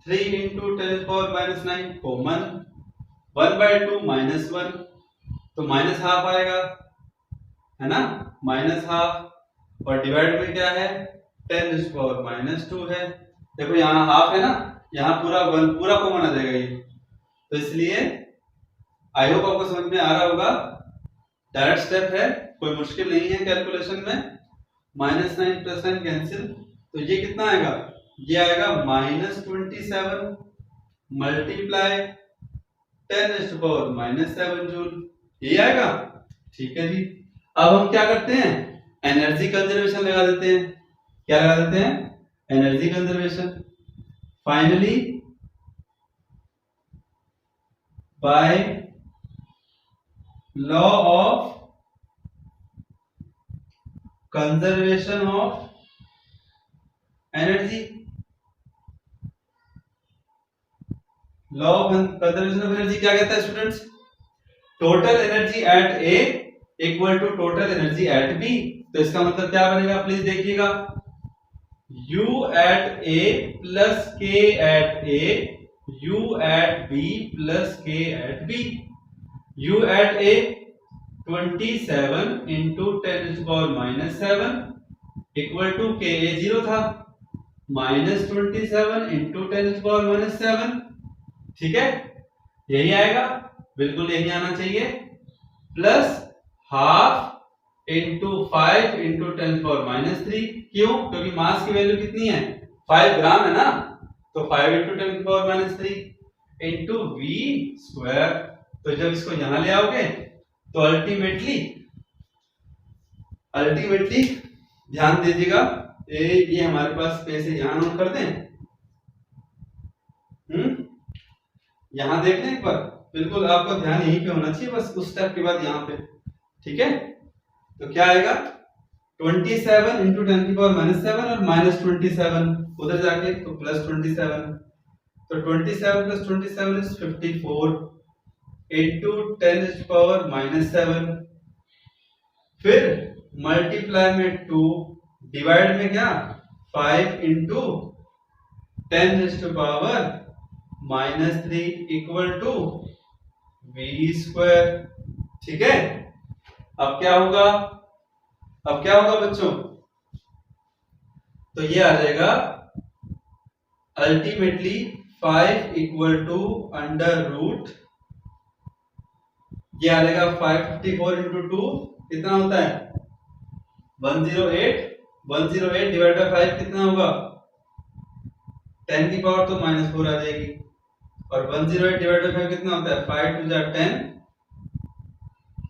3 into 10 की पावर -9 कॉमन, 1/2 -1, तो माइनस हाफ आएगा, है ना, माइनस हाफ, और डिवाइड में क्या है 10 की पावर -2 है। देखो यहाँ हाफ है ना, यहाँ पूरा 1 पूरा कॉमन आ जाएगा ये, तो इसलिए आई होप आपको समझ में आ रहा होगा। डायरेक्ट स्टेप है, कोई मुश्किल नहीं है कैलकुलेशन में। -9 + 9 कैंसिल, तो ये कितना आएगा, ये आएगा -27 मल्टीप्लाई 10 की पावर -7 जूल, ये आएगा। ठीक है जी, अब हम क्या करते हैं, एनर्जी कंजर्वेशन लगा देते हैं। क्या लगा देते हैं, energy conservation. Finally by law of conservation of energy, law of conservation of energy क्या कहता है students, total energy at A equal to total energy at B. तो इसका मतलब क्या बनेगा, प्लीज देखिएगा, U at A plus K at A, U at B plus K at B. U at A 27 into 10 की पावर -7 इक्वल टू के ए 0 था, -27 into 10 की पावर -7। ठीक है, यही आएगा, बिल्कुल यही आना चाहिए, प्लस हाफ इंटू 5 into 10 की पावर -3। क्यों, क्योंकि मास की वैल्यू कितनी है, 5 ग्राम है ना, तो 5 into 10 की पावर -3 इंटू वी स्क्वायर। तो जब इसको यहां ले आओगे तो अल्टीमेटली ध्यान दीजिएगा, ये हमारे पास स्पेस है, यहां नोट कर दें, यहां देख लें एक बार, बिल्कुल आपका ध्यान यहीं पे होना चाहिए, बस उस स्टेप के बाद यहां पे। ठीक है, तो क्या आएगा, 27 into 10 की पावर -7 और -27 उधर जाके तो +27, तो 27 + 27 is 54 into 10 की पावर -7, फिर मल्टीप्लाई में 2, डिवाइड में क्या 5 into 10 की power -3 equal to V square. ठीक है, अब क्या होगा, बच्चों, तो ये आ जाएगा अल्टीमेटली 5 इक्वल टू √, ये आ जाएगा 554 into 2 कितना होता है 108, 108 डिवाइड बाय 5 कितना होगा, 10 की पावर तो -4 आ जाएगी, और 108 डिवाइड बाय 5 कितना होता है, 5 2 जा 10,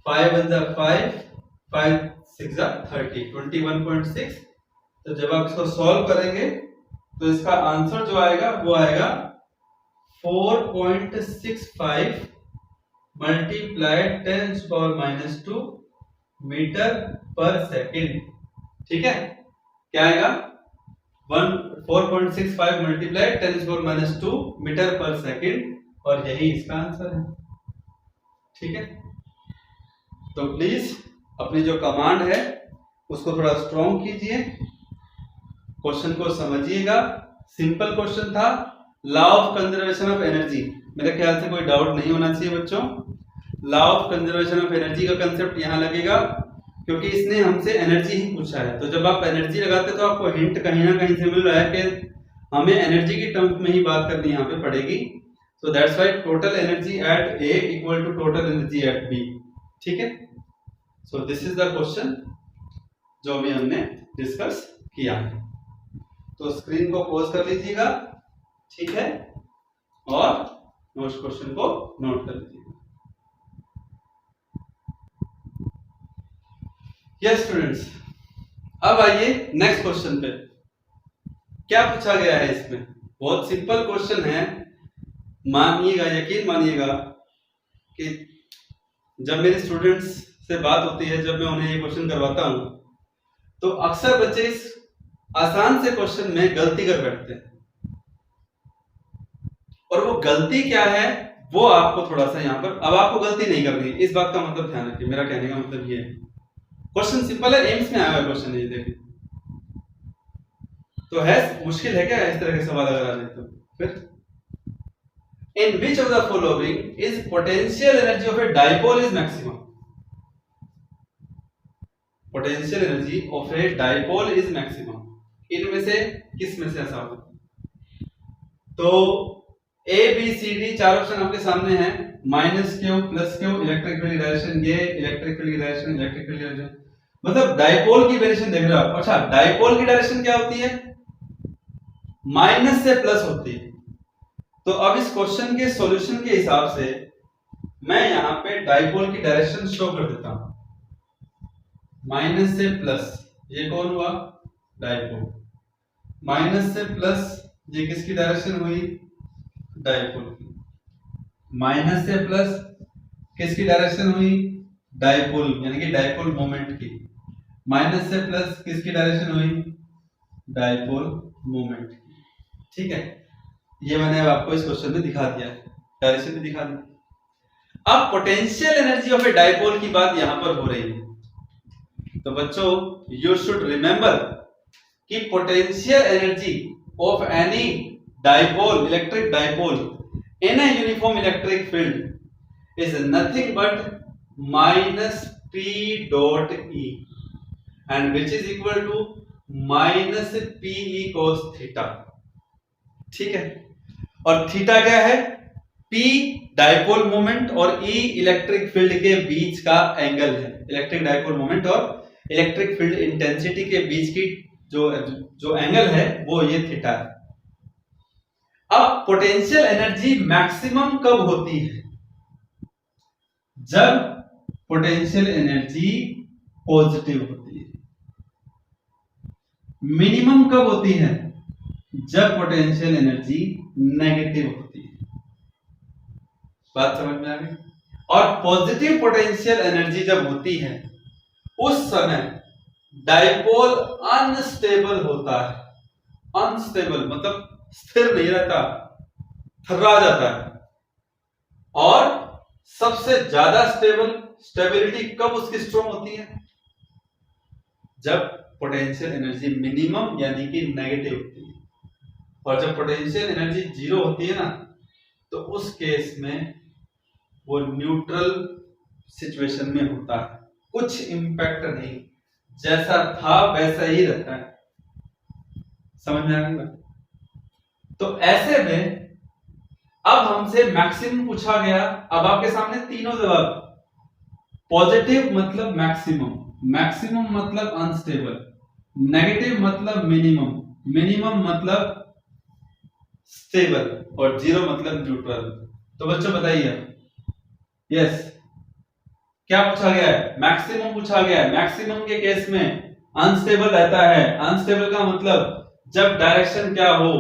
5 1 जा 5, 5 6 जा 30, 21.6। तो जब आप इसको सॉल्व करेंगे तो इसका आंसर जो आएगा वो आएगा 4.65 मल्टीप्लाइड 10 की पावर -2 मीटर पर सेकंड। ठीक है, क्या आएगा 4.65 मल्टीप्लाई 10⁻⁻2 मीटर पर सेकंड, और यही इसका आंसर है। ठीक है, तो प्लीज अपनी जो कमांड है उसको थोड़ा स्ट्रॉन्ग कीजिए, क्वेश्चन को समझिएगा। सिंपल क्वेश्चन था, law of conservation of energy. मेरे ख्याल से कोई डाउट नहीं होना चाहिए बच्चों। Law of conservation of energy का कंसेप्ट यहाँ लगेगा, क्योंकि इसने हमसे एनर्जी ही पूछा है। तो जब आप एनर्जी लगाते तो आपको हिंट कहीं ना कहीं से मिल रहा है कि हमें एनर्जी की टर्म्स में ही बात करनी यहाँ पे पड़ेगी। So that's why total energy at A equal to total energy at B. ठीक है, so this is the question जो अभी हमने डिस्कस किया है। तो स्क्रीन को पॉज कर लीजिएगा, ठीक है, और उस क्वेश्चन को नोट कर लीजिएगा। यस स्टूडेंट्स, अब आइए नेक्स्ट क्वेश्चन पे। क्या पूछा गया है इसमें? बहुत सिंपल क्वेश्चन है। मानिएगा, यकीन मानिएगा कि जब मेरे स्टूडेंट्स से बात होती है, जब मैं उन्हें ये क्वेश्चन करवाता हूं, तो अक्सर बच्चे इस आसान से क्वेश्चन में गलती कर बैठते हैं। और वो गलती क्या है वो आपको थोड़ा सा यहाँ पर, अब आपको गलती नहीं करनी, इस बात का मतलब ध्यान रखिए। मेरा कहने का मतलब ये है, क्वेश्चन सिंपल है, एम्स में आया हुआ क्वेश्चन है, देखिए। तो है मुश्किल है क्या इस तरह के सवाल अगर आ जाए तो? फिर in which of the following is potential energy of a dipole is maximum? Potential energy of a dipole is maximum, इनमें से किस में से ऐसा होगा? तो ए बी सी डी चार ऑप्शन आपके सामने हैं, -q, +q, electric field direction, ये electric field direction, electric field direction, मतलब डाइपोल की डायरेक्शन देख रहे हो आप। अच्छा, डाइपोल की डायरेक्शन क्या होती है? माइनस से प्लस होती है। तो अब इस क्वेश्चन के सॉल्यूशन के हिसाब से मैं यहां पे डाइपोल की डायरेक्शन शो कर देता हूं, माइनस से प्लस, ये कौन हुआ? डाइपोल। माइनस से प्लस, ये किसकी डायरेक्शन हुई? डाइपोल की। माइनस से प्लस किसकी डायरेक्शन हुई? डाइपोल, यानी कि डाइपोल मोमेंट की। माइनस से प्लस किसकी डायरेक्शन हुई? डाइपोल मोमेंट की। ठीक है, ये मैंने आपको इस क्वेश्चन में दिखा दिया है, डायरेक्शन भी दिखा दी। अब potential energy of a dipole की बात यहां पर हो रही है। तो बच्चों, यू शुड रिमेंबर कि potential energy of any dipole, electric dipole in a uniform electric field is nothing but -p.e and which is equal to -pe cos theta. ठीक है, और थीटा क्या है? p डाइपोल मोमेंट और e electric field के बीच का angle है। Electric dipole moment और इलेक्ट्रिक फील्ड इंटेंसिटी के बीच की जो एंगल है वो ये थीटा है। अब पोटेंशियल एनर्जी मैक्सिमम कब होती है? जब पोटेंशियल एनर्जी पॉजिटिव होती है। मिनिमम कब होती है? जब पोटेंशियल एनर्जी नेगेटिव होती है। बात समझ में आ गई? और पॉजिटिव पोटेंशियल एनर्जी जब होती है उस समय डाइपोल अनस्टेबल होता है। अनस्टेबल मतलब स्थिर नहीं रहता, थर्रा जाता है। और सबसे ज्यादा स्टेबिलिटी कब उसकी स्ट्रॉन्ग होती है? जब पोटेंशियल एनर्जी मिनिमम यानी कि नेगेटिव होती है। और जब पोटेंशियल एनर्जी जीरो होती है ना, तो उस केस में वो न्यूट्रल सिचुएशन में होता है, कुछ इंपैक्ट नहीं, जैसा था वैसा ही रहता है। समझ में आ गया? तो ऐसे में अब हमसे मैक्सिमम पूछा गया। अब आपके सामने तीनों जवाब, पॉजिटिव मतलब मैक्सिमम, मैक्सिमम मतलब अनस्टेबल, नेगेटिव मतलब मिनिमम, मिनिमम मतलब स्टेबल, और जीरो मतलब न्यूट्रल। तो बच्चों बताइए, यस, क्या पूछा गया है? मैक्सिमम पूछा गया है। मैक्सिमम के केस में अनस्टेबल रहता है। अनस्टेबल का मतलब जब डायरेक्शन क्या हो।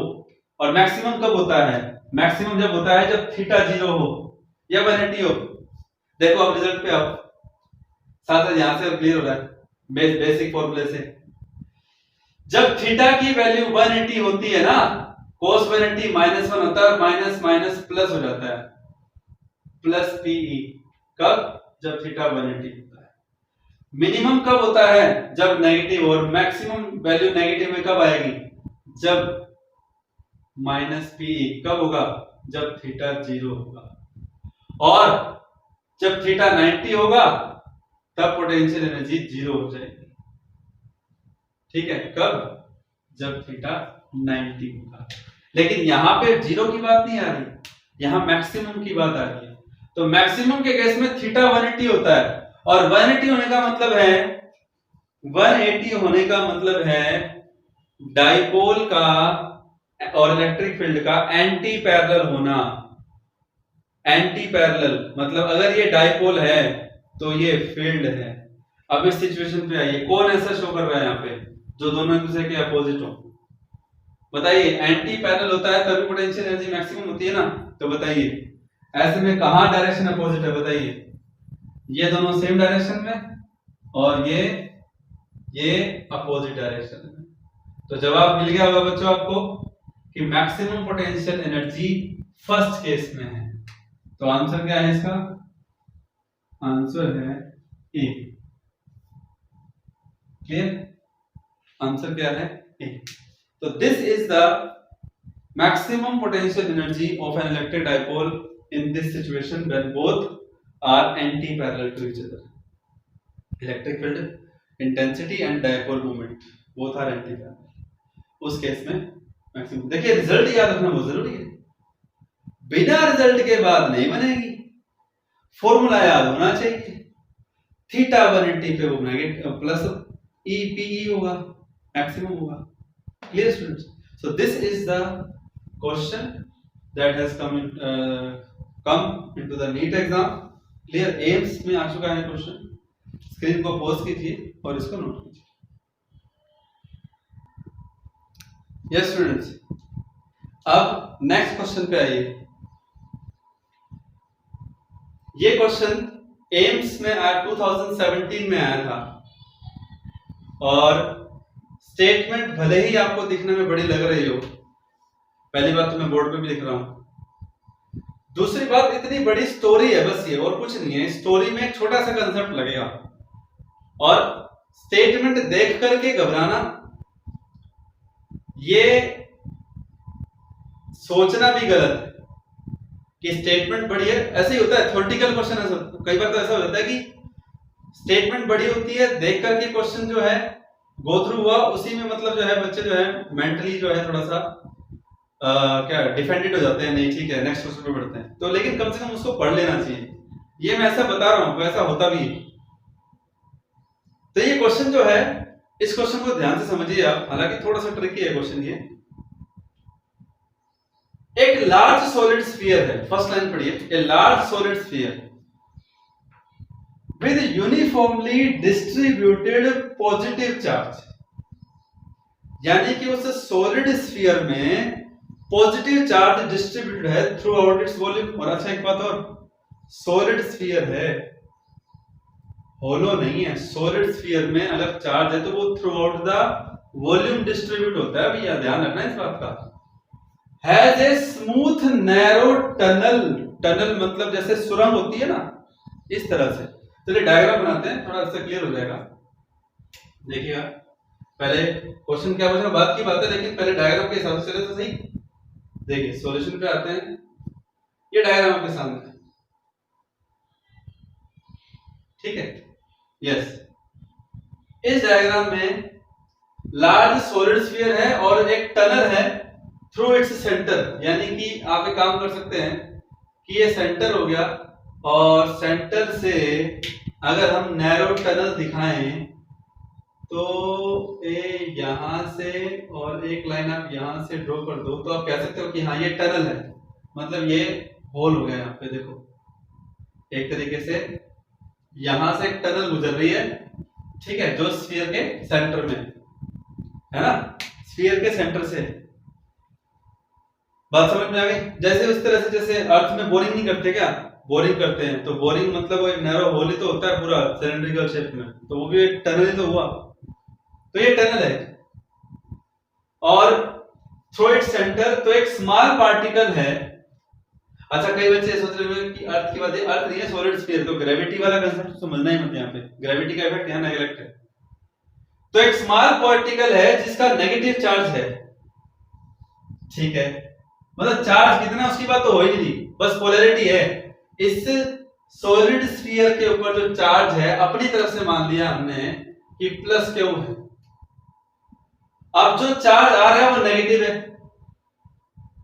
और मैक्सिमम कब होता है? मैक्सिमम जब होता है जब थीटा जीरो हो या 180 हो। देखो अब रिजल्ट पे आओ, साथ साथ यहां से क्लियर हो रहा है बेसिक फॉर्मूले से। जब थीटा की वैल्यू 180 होती है ना, cos 180 -1 होता है, माइनस माइनस प्लस हो जाता है, प्लस पीई। कब? जब थीटा 180 होता है। मिनिमम कब होता है? जब नेगेटिव, और मैक्सिमम वैल्यू नेगेटिव में कब आएगी? जब माइनस पीई। कब होगा? जब थीटा 0 होगा। और जब थीटा 90 होगा तब पोटेंशियल एनर्जी 0 हो जाएगी। ठीक है, कब? जब थीटा 90 होगा। लेकिन यहां पे 0 की बात नहीं आ रही, यहां मैक्सिमम की बात आ रही है। तो मैक्सिमम के केस में थीटा 180 होता है, और 180 होने का मतलब है, 180 होने का मतलब है डाइपोल का और इलेक्ट्रिक फील्ड का एंटी पैरेलल होना। एंटी पैरेलल मतलब अगर ये डाइपोल है तो ये फील्ड है। अब इस सिचुएशन पे आइए, कौन ऐसा शो कर रहा है यहाँ पे जो दोनों एक दूसरे के अपोजिट हो? बताइए, एंटी पैरेलल होता है तभी पोटेंशियल एनर्जी मैक्सिमम होती है ना। तो बताइए ऐसे में कहां डायरेक्शन अपोजिट है? बताइए, ये दोनों सेम डायरेक्शन में और ये अपोजिट डायरेक्शन में। तो जवाब मिल गया होगा बच्चों आपको कि maximum potential energy first case में है। तो आंसर क्या है इसका? आंसर है ए। क्लियर? आंसर क्या है? ए। तो this is the maximum potential energy of an electric dipole in this situation when both are anti-parallel to each other. Electric field intensity and dipole moment both are anti-parallel. उस case में maximum. देखिए result याद रखना बहुत जरूरी है, बिना result के बाद नहीं बनेगी। फॉर्मूला याद होना चाहिए, थीटा 180 पे वो नेगेटिव प्लस ई पी होगा, मैक्सिमम होगा। Clear students? So this is the question that has come into the NEET exam. Clear? AIIMS में आ चुका है क्वेश्चन। स्क्रीन को पॉज कीजिए और इसको नोट कीजिए। यस स्टूडेंट्स, अब नेक्स्ट क्वेश्चन पे आइए। ये क्वेश्चन एम्स में 2017 में आया था, और स्टेटमेंट भले ही आपको दिखने में बड़ी लग रही हो, पहली बात तो मैं बोर्ड पे भी लिख रहा हूं, दूसरी बात इतनी बड़ी स्टोरी है बस ये, और कुछ नहीं है। स्टोरी में एक छोटा सा कंसेप्ट लगेगा, और स्टेटमेंट देख करके घबराना, ये सोचना भी गलत है कि स्टेटमेंट बड़ी है। ऐसे ही होता है थ्योरेटिकल क्वेश्चन, ऐसा कई बार तो ऐसा होता है कि स्टेटमेंट बड़ी होती है, देख करके क्वेश्चन जो है गो थ्रू हुआ, उसी में मतलब जो है बच्चे जो है मेंटली जो है थोड़ा सा क्या डिफेंडेड हो जाते हैं, नहीं ठीक है नेक्स्ट क्वेश्चन पे बढ़ते हैं। तो लेकिन कम से कम उसको पढ़ लेना चाहिए। ये मैं ऐसा बता रहा हूं, वैसा होता भी है। तो ये क्वेश्चन जो है, इस क्वेश्चन को ध्यान से समझिए आप, हालांकि थोड़ा सा ट्रिकी है क्वेश्चन ये। एक लार्ज सॉलिड स्फीयर है, फर्स्ट लाइन पढ़िए, a large solid sphere with uniformly distributed positive charge, यानी कि उस सॉलिड स्फीयर में पॉजिटिव चार्ज डिस्ट्रीब्यूटेड है थ्रू आउट इट्स वॉल्यूम। और अच्छा एक बात और, सॉलिड स्फीयर है, होलो नहीं है। सॉलिड स्फीयर में अगर चार्ज है तो वो through out the volume distribute होता है, भैया ध्यान रखना इस बात का। Has a smooth narrow tunnel, tunnel मतलब जैसे सुरंग होती है ना, इस तरह से। चलिए डायग्राम बनाते हैं, थोड़ा सा क्लियर हो जाएगा। देखिएगा, पहले क्वेश्चन क्या पूछा, बात की बात है, लेकिन पहले डायग्राम के हिसाब से चले तो सही। देखिए सॉल्यूशन पे आते हैं, ये डायग्राम आपके सामने है, ठीक है। यस, इस डायग्राम में लार्ज सॉलिड स्फीयर है और एक टनल है थ्रू इट्स सेंटर, यानी कि आप एक काम कर सकते हैं कि ये सेंटर हो गया, और सेंटर से अगर हम नैरो टनल दिखाएं तो ए यहां से और एक लाइन आप यहां से ड्रॉ कर दो, तो आप कह सकते हो कि हाँ ये टनल है, मतलब ये होल हो गया। यहाँ पे देखो एक तरीके से यहां से एक टनल गुजर रही है, ठीक है, जो स्फीयर के सेंटर में है ना, स्फीयर के सेंटर से। बात समझ में आ गई? जैसे उस तरह से जैसे अर्थ में बोरिंग नहीं करते क्या, बोरिंग करते हैं, तो बोरिंग मतलब वो एक नैरो होल ही तो होता है पूरा सिलेंड्रिकल शेप में, तो वो भी एक टनल ही तो हुआ। तो ये टनल है, और थ्रू इट्स सेंटर, तो एक स्मॉल पार्टिकल है। अच्छा, कई बच्चे सोच रहे होंगे कि अर्थ की बात है, अर्थ नहीं है सॉलिड स्फीयर, तो ग्रेविटी वाला कंसेप्ट समझना ही मत, यहाँ पे ग्रेविटी का इफेक्ट यहाँ नेगलेक्ट है। तो एक स्मॉल पार्टिकल है जिसका नेगेटिव चार्ज है, ठीक है, मतलब चार्ज कितना उसकी बात तो हो ही नहीं, बस पोलैरिटी है। इस सॉलिड स्फीयर के ऊपर जो चार्ज है अपनी तरफ से मान लिया हमने कि प्लस क्यू है। अब जो चार्ज आ रहा है वो नेगेटिव है,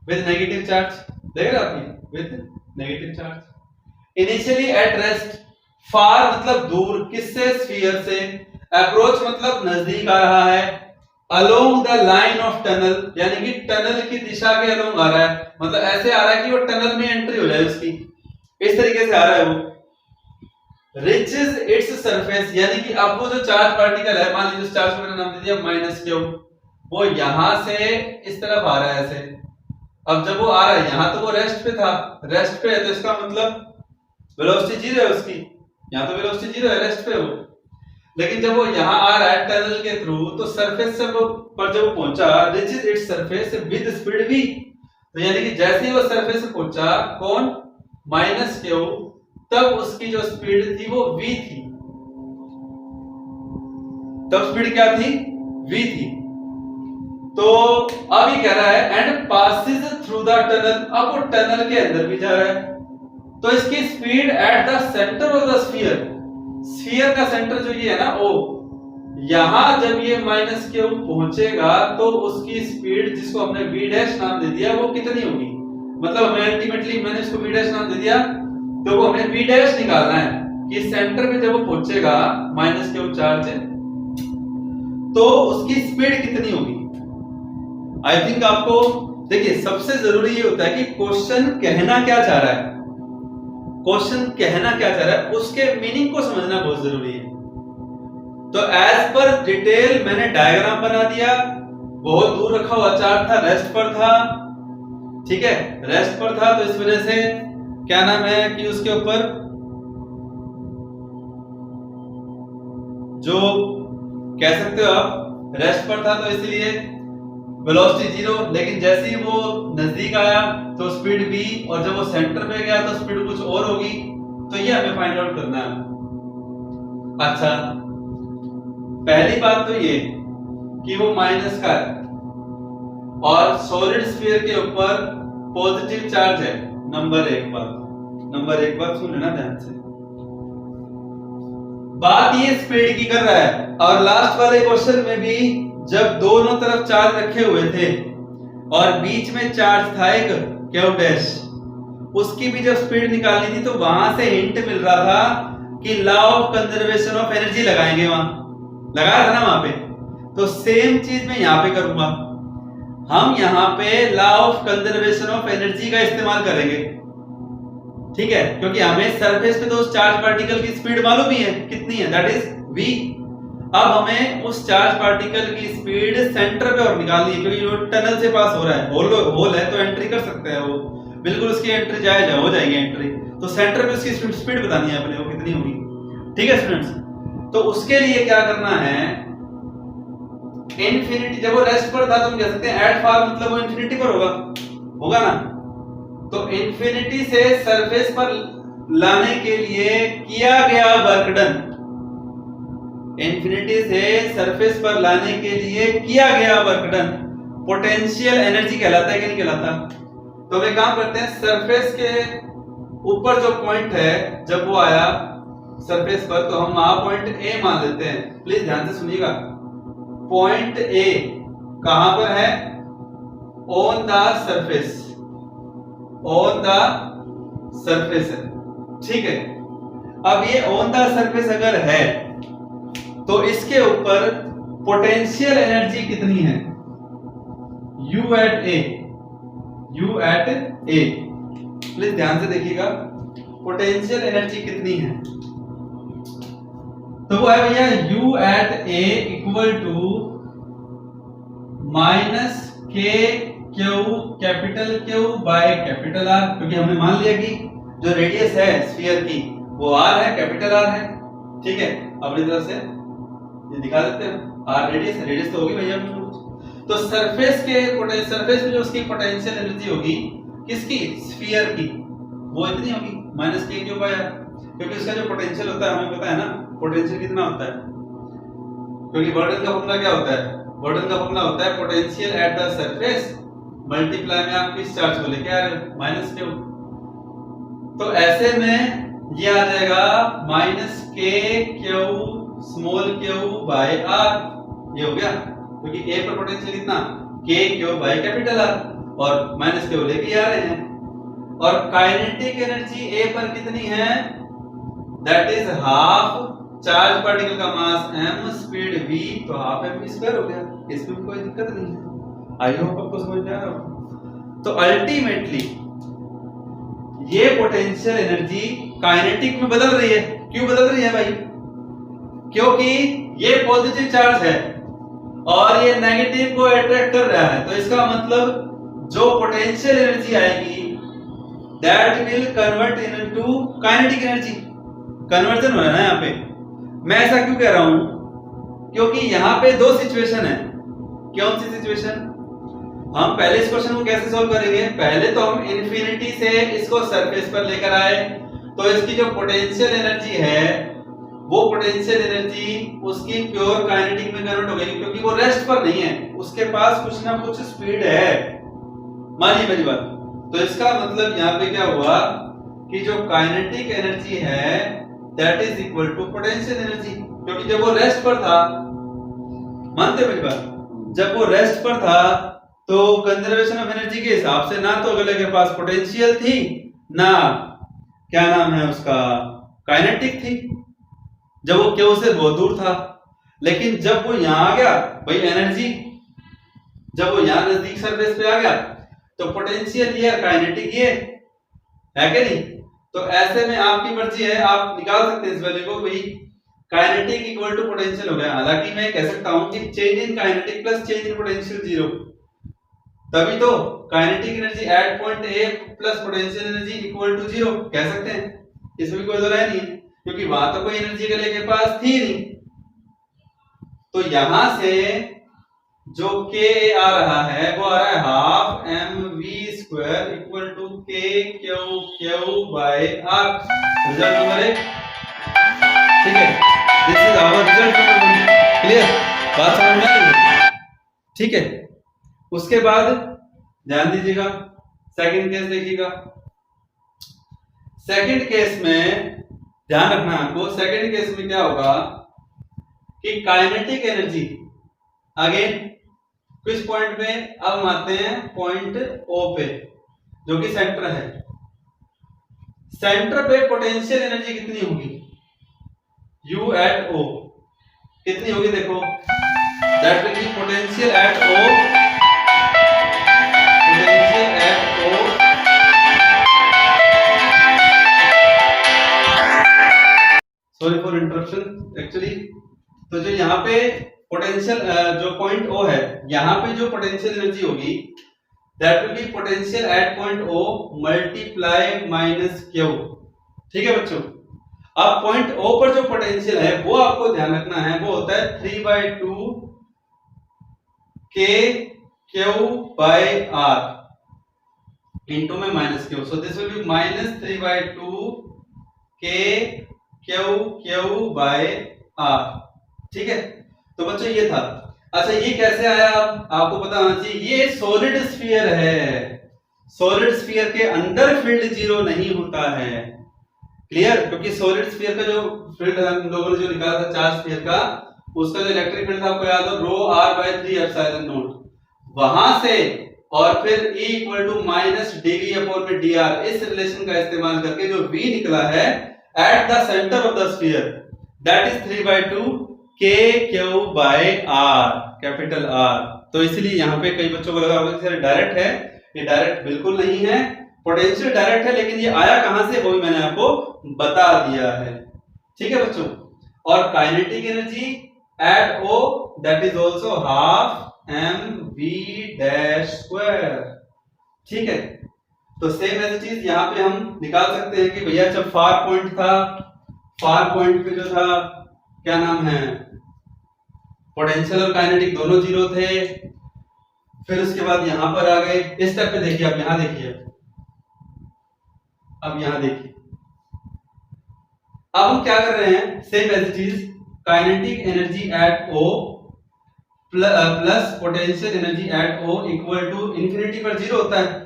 विद नेगेटिव चार्ज, देख रहे हो आप, with negative charge. Initially at rest, far मतलब दूर, किससे, स्फीयर से। अप्रोच मतलब नजदीक आ रहा है। Along the line of tunnel, यानी कि टनल की दिशा के अलोंग आ रहा है, मतलब ऐसे आ रहा है कि वो टनल में एंट्री हो जाए उसकी, इस तरीके से आ रहा है वो। रिचेस इट्स सरफेस, यानी कि अब वो जो चार्ज पार्टिकल है, मान लीजिए उस चार्ज को मैंने नाम दे दिया माइनस क्यू, वो यहां से इस तरफ आ रहा है ऐसे। अब जब वो आ रहा है यहां, तो वो रेस्ट पे था, रेस्ट पे है, तो इसका मतलब वेलोसिटी जीरो है उसकी, यहां तो वेलोसिटी जीरो है, रेस्ट पे वो। लेकिन जब वो यहां आ रहा है टनल के थ्रू, तो सरफेस से वो पर जब वो पहुंचा, reaches its surface with speed v, तो यानी कि जैसे ही वो सरफेस पे पहुंचा, कौन, माइनस क्यू, तब उसकी जो स्पीड थी वो v थी, तब स्पीड क्या थी, v थी। तो अब ये कह रहा है and passes through the tunnel, अब वो टनल के अंदर भी जा रहा है, तो इसकी speed at the centre of the sphere, sphere का सेंटर जो ये है ना ओ, यहां जब ये माइनस क्यू पहुंचेगा तो उसकी स्पीड, जिसको हमने v डैश नाम दे दिया, वो कितनी होगी, मतलब हमें अल्टीमेटली मैंने इसको v डैश नाम दे दिया, तो वो हमें v डैश निकालना है कि सेंटर पे जब वो पहुंचेगा माइनस क्यू चार्ज, तो उसकी स्पीड कितनी होगी। आई थिंक आपको, देखिए सबसे जरूरी ये होता है कि क्वेश्चन कहना क्या चाह रहा है, क्वेश्चन कहना क्या चाह रहा है उसके मीनिंग को समझना बहुत जरूरी है। तो एज पर डिटेल मैंने डायग्राम बना दिया, बहुत दूर रखा हुआ चार्ज था, रेस्ट पर था, ठीक है, रेस्ट पर था, तो इस वजह से क्या नाम है कि उसके ऊपर जो कह सकते हो आप रेस्ट पर था, तो इसलिए वेलोसिटी जीरो। लेकिन जैसे ही वो नजदीक आया तो स्पीड v, और जब वो सेंटर पे गया तो स्पीड कुछ और होगी, तो ये हमें फाइंड आउट करना है। अच्छा, पहली बात तो ये कि वो माइनस का है और सॉलिड स्फीयर के ऊपर पॉजिटिव चार्ज है, नंबर एक बात सुन लेना ध्यान से। बात ये स्पीड की कर रहा है, और लास्ट वाले क्वेश्चन में भी जब दोनों तरफ चार्ज रखे हुए थे और बीच में चार्ज था एक क्यू डैश, उसकी भी जब स्पीड निकालनी थी तो वहां से हिंट मिल रहा था कि law of conservation of energy लगाएंगे, वहां लगाया था ना वहां पे, तो सेम चीज मैं यहां पे करूंगा। हम यहां पे law of conservation of energy का इस्तेमाल करेंगे, ठीक है, क्योंकि हमें सरफेस पे तो उस चार्ज पार्टिकल की स्पीड मालूम ही है कितनी है, दैट इज v। अब हमें उस चार्ज पार्टिकल की स्पीड सेंटर पे और निकालनी है, क्योंकि वो टनल से पास हो रहा है, होल है तो एंट्री कर सकते हैं, वो बिल्कुल उसकी एंट्री जायज हो जाएगी एंट्री, तो सेंटर पे उसकी स्पीड बतानी है अपने को कितनी होगी, ठीक है स्टूडेंट्स। तो उसके लिए क्या करना है, इनफिनिटी, जब वो रेस्ट पर था तो हम कह सकते हैं एट फार, मतलब वो इनफिनिटी पर होगा ना, तो इनफिनिटी से सरफेस पर लाने के लिए किया गया वर्क डन, इनफिनिटी से सरफेस पर लाने के लिए किया गया वर्क डन पोटेंशियल एनर्जी कहलाता है कि नहीं कहलाता। तो हम एक काम करते हैं, सरफेस के ऊपर जो पॉइंट है जब वो आया सरफेस पर, तो हम वहां पॉइंट ए मान लेते हैं, प्लीज ध्यान से सुनिएगा। पॉइंट ए कहां पर है, on the surface, on the surface है, ठीक है। अब ये ऑन द सरफेस अगर है तो इसके ऊपर पोटेंशियल एनर्जी कितनी है, U at A, U at A, please ध्यान से देखिएगा, पोटेंशियल एनर्जी कितनी है, तो वो है भैया U at A equal to minus K Q capital Q by capital R, क्योंकि हमने मान लिया कि जो रेडियस है स्फीयर की वो R है, कैपिटल R है, ठीक है। अपनी तरफ से ये दिखा देते हैं, R रेडियस है, रेडियस तो होगी भैया कुछ, तो सरफेस में जो उसकी पोटेंशियल एनर्जी होगी किसकी, स्फीयर की, वो इतनी होगी माइनस के क्यों आया, क्योंकि उसका जो पोटेंशियल होता है हमें पता है ना, पोटेंशियल कितना होता है, क्योंकि बर्डन का फॉर्मूला क्या होता है, बर्डन का फॉर्मूला होता है potential at the surface multiply में आप किस चार्ज को लेके आ रहे हो, माइनस क्यू। तो ऐसे में ये आ जाएगा minus K Q small Q by R, ये हो गया, क्योंकि ए पर पोटेंशियल कितना, K Q by capital R, और माइनस क्यू लेके आ रहे हैं। और काइनेटिक एनर्जी ए पर कितनी है, that is half charge particle का मास m, स्पीड v, तो हाफ m स्क्वायर हो गया, इसमें भी कोई दिक्कत नहीं है। आई होप आपको समझ में आ रहा हो। तो अल्टीमेटली ये पोटेंशियल एनर्जी काइनेटिक में बदल रही है। क्यों बदल रही है भाई, क्योंकि ये पॉजिटिव चार्ज है और ये नेगेटिव को अट्रैक्ट कर रहा है, तो इसका मतलब जो पोटेंशियल एनर्जी आएगी that will convert into kinetic energy, conversion हो रहा है ना यहाँ पे। मैं ऐसा क्यों कह रहा हूं, क्योंकि यहाँ पे दो सिचुएशन है। कौन सी सिचुएशन, हम पहले इस क्वेश्चन को कैसे सॉल्व करेंगे, पहले तो हम इन्फिनिटी से इसको सरफेस पर लेकर आए, तो इसकी जो पोटेंशियल एनर्जी है वो पोटेंशियल एनर्जी उसकी प्योर काइनेटिक में कन्वर्ट हो गई, क्योंकि वो रेस्ट पर नहीं है, उसके पास कुछ ना कुछ स्पीड है, मानिए मेरी बात। तो इसका मतलब यहाँ पे क्या हुआ कि जो काइनेटिक एनर्जी है that is equal to potential energy, क्योंकि जब वो रेस्ट पर था, मानते मेरी बात, जब वो रेस्ट पर था तो कंजर्वेशन ऑफ एनर्जी के हिसाब से ना तो अगले के पास पोटेंशियल थी ना क्या नाम है उसका काइनेटिक थी, जब वो क्यू से बहुत दूर था। लेकिन जब वो यहां आ गया भाई एनर्जी, जब वो यहां नजदीक सरफेस पे आ गया तो पोटेंशियल ये काइनेटिक ये है कि नहीं। तो ऐसे में आपकी मर्जी है, आप निकाल सकते हैं इस वैल्यू को, भाई काइनेटिक इक्वल टू पोटेंशियल हो गया। हालांकि मैं कह सकता हूं कि change in kinetic plus change in potential 0, तभी तो kinetic energy at point A plus potential energy equal to 0 कह सकते हैं, इसमें भी कोई दो राय नहीं है, क्योंकि वहां तो कोई एनर्जी के लिए के पास थी नहीं। तो यहां से जो k आ रहा है वो आ रहा है half mv square equal to k Q Q by r, result number 1, ठीक है, this is our result number 1। Clear, बात समझ में आ रही है, ठीक है। उसके बाद ध्यान दीजिएगा, सेकंड केस देखिएगा। सेकंड केस में ध्यान रखना आपको, सेकंड केस में क्या होगा कि काइनेटिक एनर्जी अगेन किस पॉइंट पे, अब हम आते हैं पॉइंट O पे जो कि सेंटर है। सेंटर पे पोटेंशियल एनर्जी कितनी होगी, U एट O कितनी होगी, देखो that will be potential at O, potential at O sorry for interruption actually. तो जो यहाँ पे पोटेंशियल जो पॉइंट O है, यहाँ पे जो पोटेंशियल एनर्जी होगी that will be potential at point O multiply minus Q, ठीक है बच्चों। अब पॉइंट O पर जो पोटेंशियल है वो आपको ध्यान रखना है, वो होता है 3/2 k q by r into में minus Q, so this will be minus 3/2 k q by r, ठीक है। तो बच्चों ये था। अच्छा ये कैसे आया आपको पता होना चाहिए, ये सॉलिड स्फीयर है, सॉलिड स्फीयर के अंदर फील्ड 0 नहीं होता है, क्लियर, क्योंकि सॉलिड स्फीयर का जो फील्ड हम लोगों ने जो निकाला था चार्ज स्फीयर का, उसका जो इलेक्ट्रिक फील्ड था आपको याद हो रो r/3 एप्सिलॉन नॉट, वहां से और फिर E equal to minus dv/dr, इस रिलेशन का इस्तेमाल करके जो V निकला है at the centre of the sphere that is 3/2 k q by r, capital R। तो इसलिए यहाँ पे कई बच्चों को लगा होगा कि डायरेक्ट है, ये डायरेक्ट बिल्कुल नहीं है, पोटेंशियल डायरेक्ट है, लेकिन ये आया कहां से वो भी मैंने आपको बता दिया है, ठीक है बच्चों। और kinetic energy at O that is also half mv dash square, ठीक है। तो सेम ऐसी चीज यहाँ पे हम निकाल सकते हैं कि भैया जब फार पॉइंट था, फार पॉइंट पे जो था क्या नाम है पोटेंशियल और काइनेटिक दोनों 0 थे, फिर उसके बाद यहां पर आ गए, इस स्टेप पे देखिए, अब यहां देखिए, अब यहां देखिए, अब हम क्या कर रहे हैं, same as it is, kinetic energy at O plus potential energy at O equal to infinity पर 0 होता है।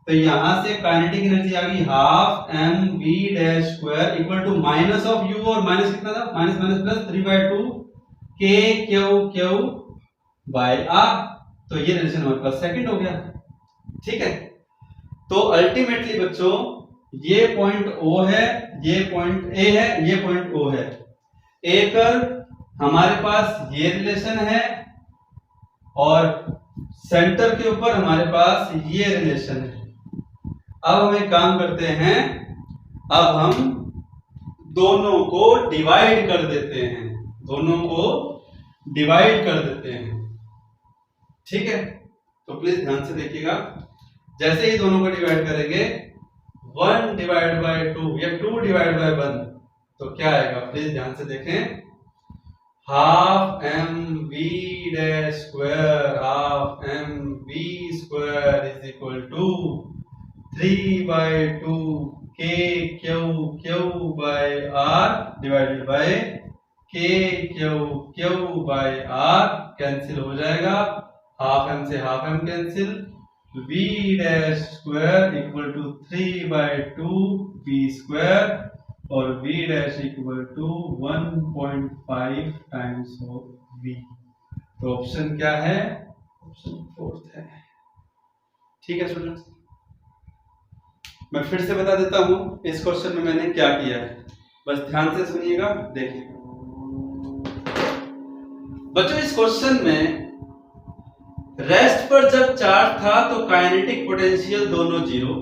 तो यहां से काइनेटिक एनर्जी आ गई half mv dash square equal to minus of u, और माइनस कितना था, minus minus plus 3/2 k q by r। तो ये रिलेशन हमारे पास सेकंड हो गया, ठीक है। तो अल्टीमेटली बच्चों ये पॉइंट O है, ये पॉइंट A है, ये पॉइंट O है। A पर हमारे पास ये रिलेशन है और सेंटर के ऊपर हमारे पास ये रिलेशन है। अब हम एक काम करते हैं, अब हम दोनों को डिवाइड कर देते हैं, दोनों को डिवाइड कर देते हैं, ठीक है। तो प्लीज ध्यान से देखिएगा, जैसे ही दोनों को डिवाइड करेंगे 1 डिवाइड बाय 2 या 2 डिवाइड बाय 1, तो क्या आएगा, प्लीज ध्यान से देखें, half mv dash square half mv square is equal to 3/2 k q by r divided by k q by r, cancel हो जाएगा, हाफ m से half m cancel, v dash square equal to 3/2 v square और v dash equal to 1.5 times of v। तो option क्या है, option fourth है, ठीक है स्टूडेंट्स। मैं फिर से बता देता हूं इस क्वेश्चन में मैंने क्या किया है, बस ध्यान से सुनिएगा, देखिएगा बच्चों। इस क्वेश्चन में रेस्ट पर जब चार्ज था तो काइनेटिक पोटेंशियल दोनों 0,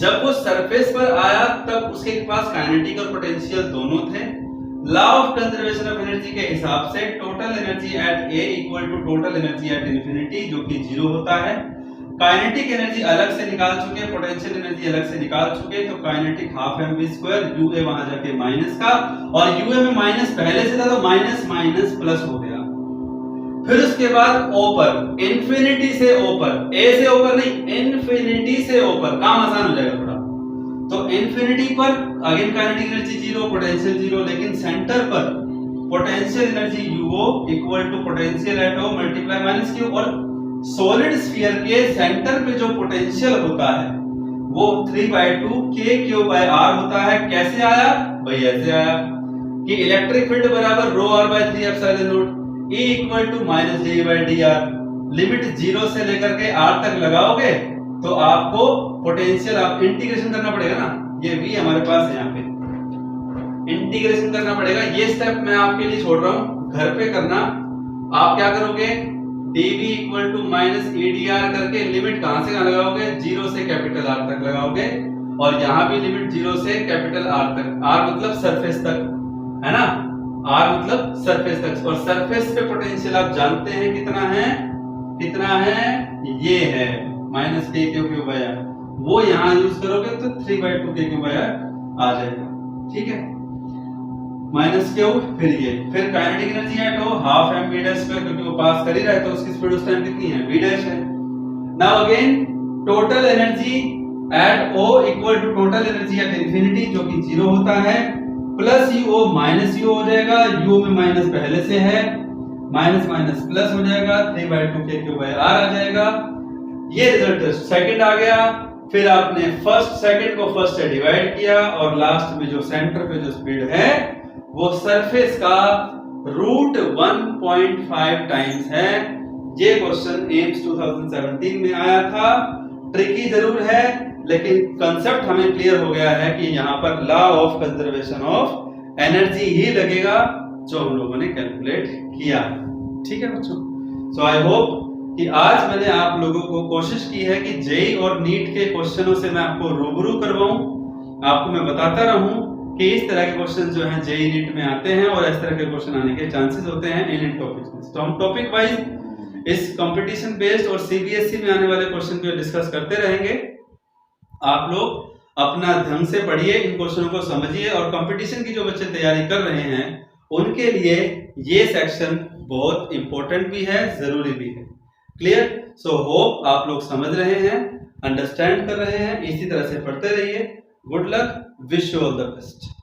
जब वो सरफेस पर आया तब उसके पास काइनेटिक और पोटेंशियल दोनों थे। Law of conservation of energy के हिसाब से total energy at A equal to total energy at infinity, जो कि 0 होता है। काइनेटिक एनर्जी अलग से निकाल चुके, पोटेंशियल एनर्जी अलग से निकाल चुके, तो kinetic half mv square, UA वहां जाके माइनस का, और UA में माइनस पहले से था तो माइनस माइनस प्लस हो गया। फिर उसके बाद O पर, इंफिनिटी से O पर, A से O पर नहीं, इंफिनिटी से O पर, काम आसान हो जाएगा थोड़ा। तो इंफिनिटी पर अगेन काइनेटिक एनर्जी 0, पोटेंशियल 0, लेकिन सेंटर पर potential energy UO equal to potential at O multiply minus Q, और सॉलिड स्फीयर के सेंटर पे जो पोटेंशियल होता है वो 3/2 k q बाय r होता है। कैसे आया भाई, ऐसे आया कि इलेक्ट्रिक फील्ड बराबर rho r by 3 epsilon naught E equal to minus D by D R. Limit 0 से लेकर के r तक लगाओगे तो आपको पोटेंशियल, आप इंटीग्रेशन करना पड़ेगा ना, ये v हमारे पास है, यहाँ पे इंटीग्रेशन करना पड़ेगा। ये स्टेप मैं आपके लिए छोड़ रहा हूँ, घर पे करना। आप क्या करोगे, dv equal to minus EDR करके लिमिट कहां से कहां लगाओगे, 0 से कैपिटल R तक लगाओगे, और यहां भी लिमिट 0 से कैपिटल R तक, R मतलब सरफेस तक, है ना, R मतलब सरफेस तक, और सरफेस पे पोटेंशियल आप जानते हैं कितना है, कितना है, ये है minus k Q by r, वो यहां यूज करोगे तो 3/2 k क्यू बाय r आ जाएगा, ठीक है, माइनस क्यू, फिर ये, फिर kinetic energy at O half m v dash square, क्योंकि वो पास कर ही रहा है तो उसकी स्पीड उस टाइम कितनी है, v डैश है। Now again total energy at O equal to total energy at infinity, जो कि 0 होता है, प्लस UO माइनस U हो जाएगा, U में माइनस पहले से है, माइनस माइनस प्लस हो जाएगा, 3/2 k क्यू बाय r आ जाएगा। ये रिजल्ट सेकंड आ गया। फिर आपने फर्स्ट सेकंड को फर्स्ट से डिवाइड किया, और लास्ट में जो सेंटर पे जो स्पीड है वो सरफेस का रूट 1.5 टाइम्स है। ये क्वेश्चन एम्स 2017 में आया था, ट्रिकी जरूर है लेकिन कंसेप्ट हमें क्लियर हो गया है कि यहाँ पर law of conservation of energy ही लगेगा जो हम लोगों ने कैलकुलेट किया, ठीक है बच्चों। सो आई होप कि आज मैंने आप लोगों को कोशिश की है कि जेई और नीट के क्वेश्चनों से मैं आपको रूबरू करवाऊं, आपको मैं बताता रहूं कि इस तरह के क्वेश्चन जो हैं जेई नीट में आते हैं और इस तरह के क्वेश्चन आने के चांसेस होते हैं इन टॉपिक्स में। तो हम टॉपिक वाइज इस कंपटीशन बेस्ड और सीबीएसई में आने वाले क्वेश्चन को डिस्कस करते रहेंगे। आप लोग अपना ढंग से पढ़िए, इन क्वेश्चनों को समझिए, और कंपटीशन की जो बच्चे तैयारी कर रहे हैं उनके लिए ये सेक्शन बहुत इंपॉर्टेंट भी है, जरूरी भी है। क्लियर? सो होप आप लोग समझ रहे हैं, अंडरस्टैंड कर रहे हैं, इसी तरह से पढ़ते रहिए। Good luck, wish you all the best.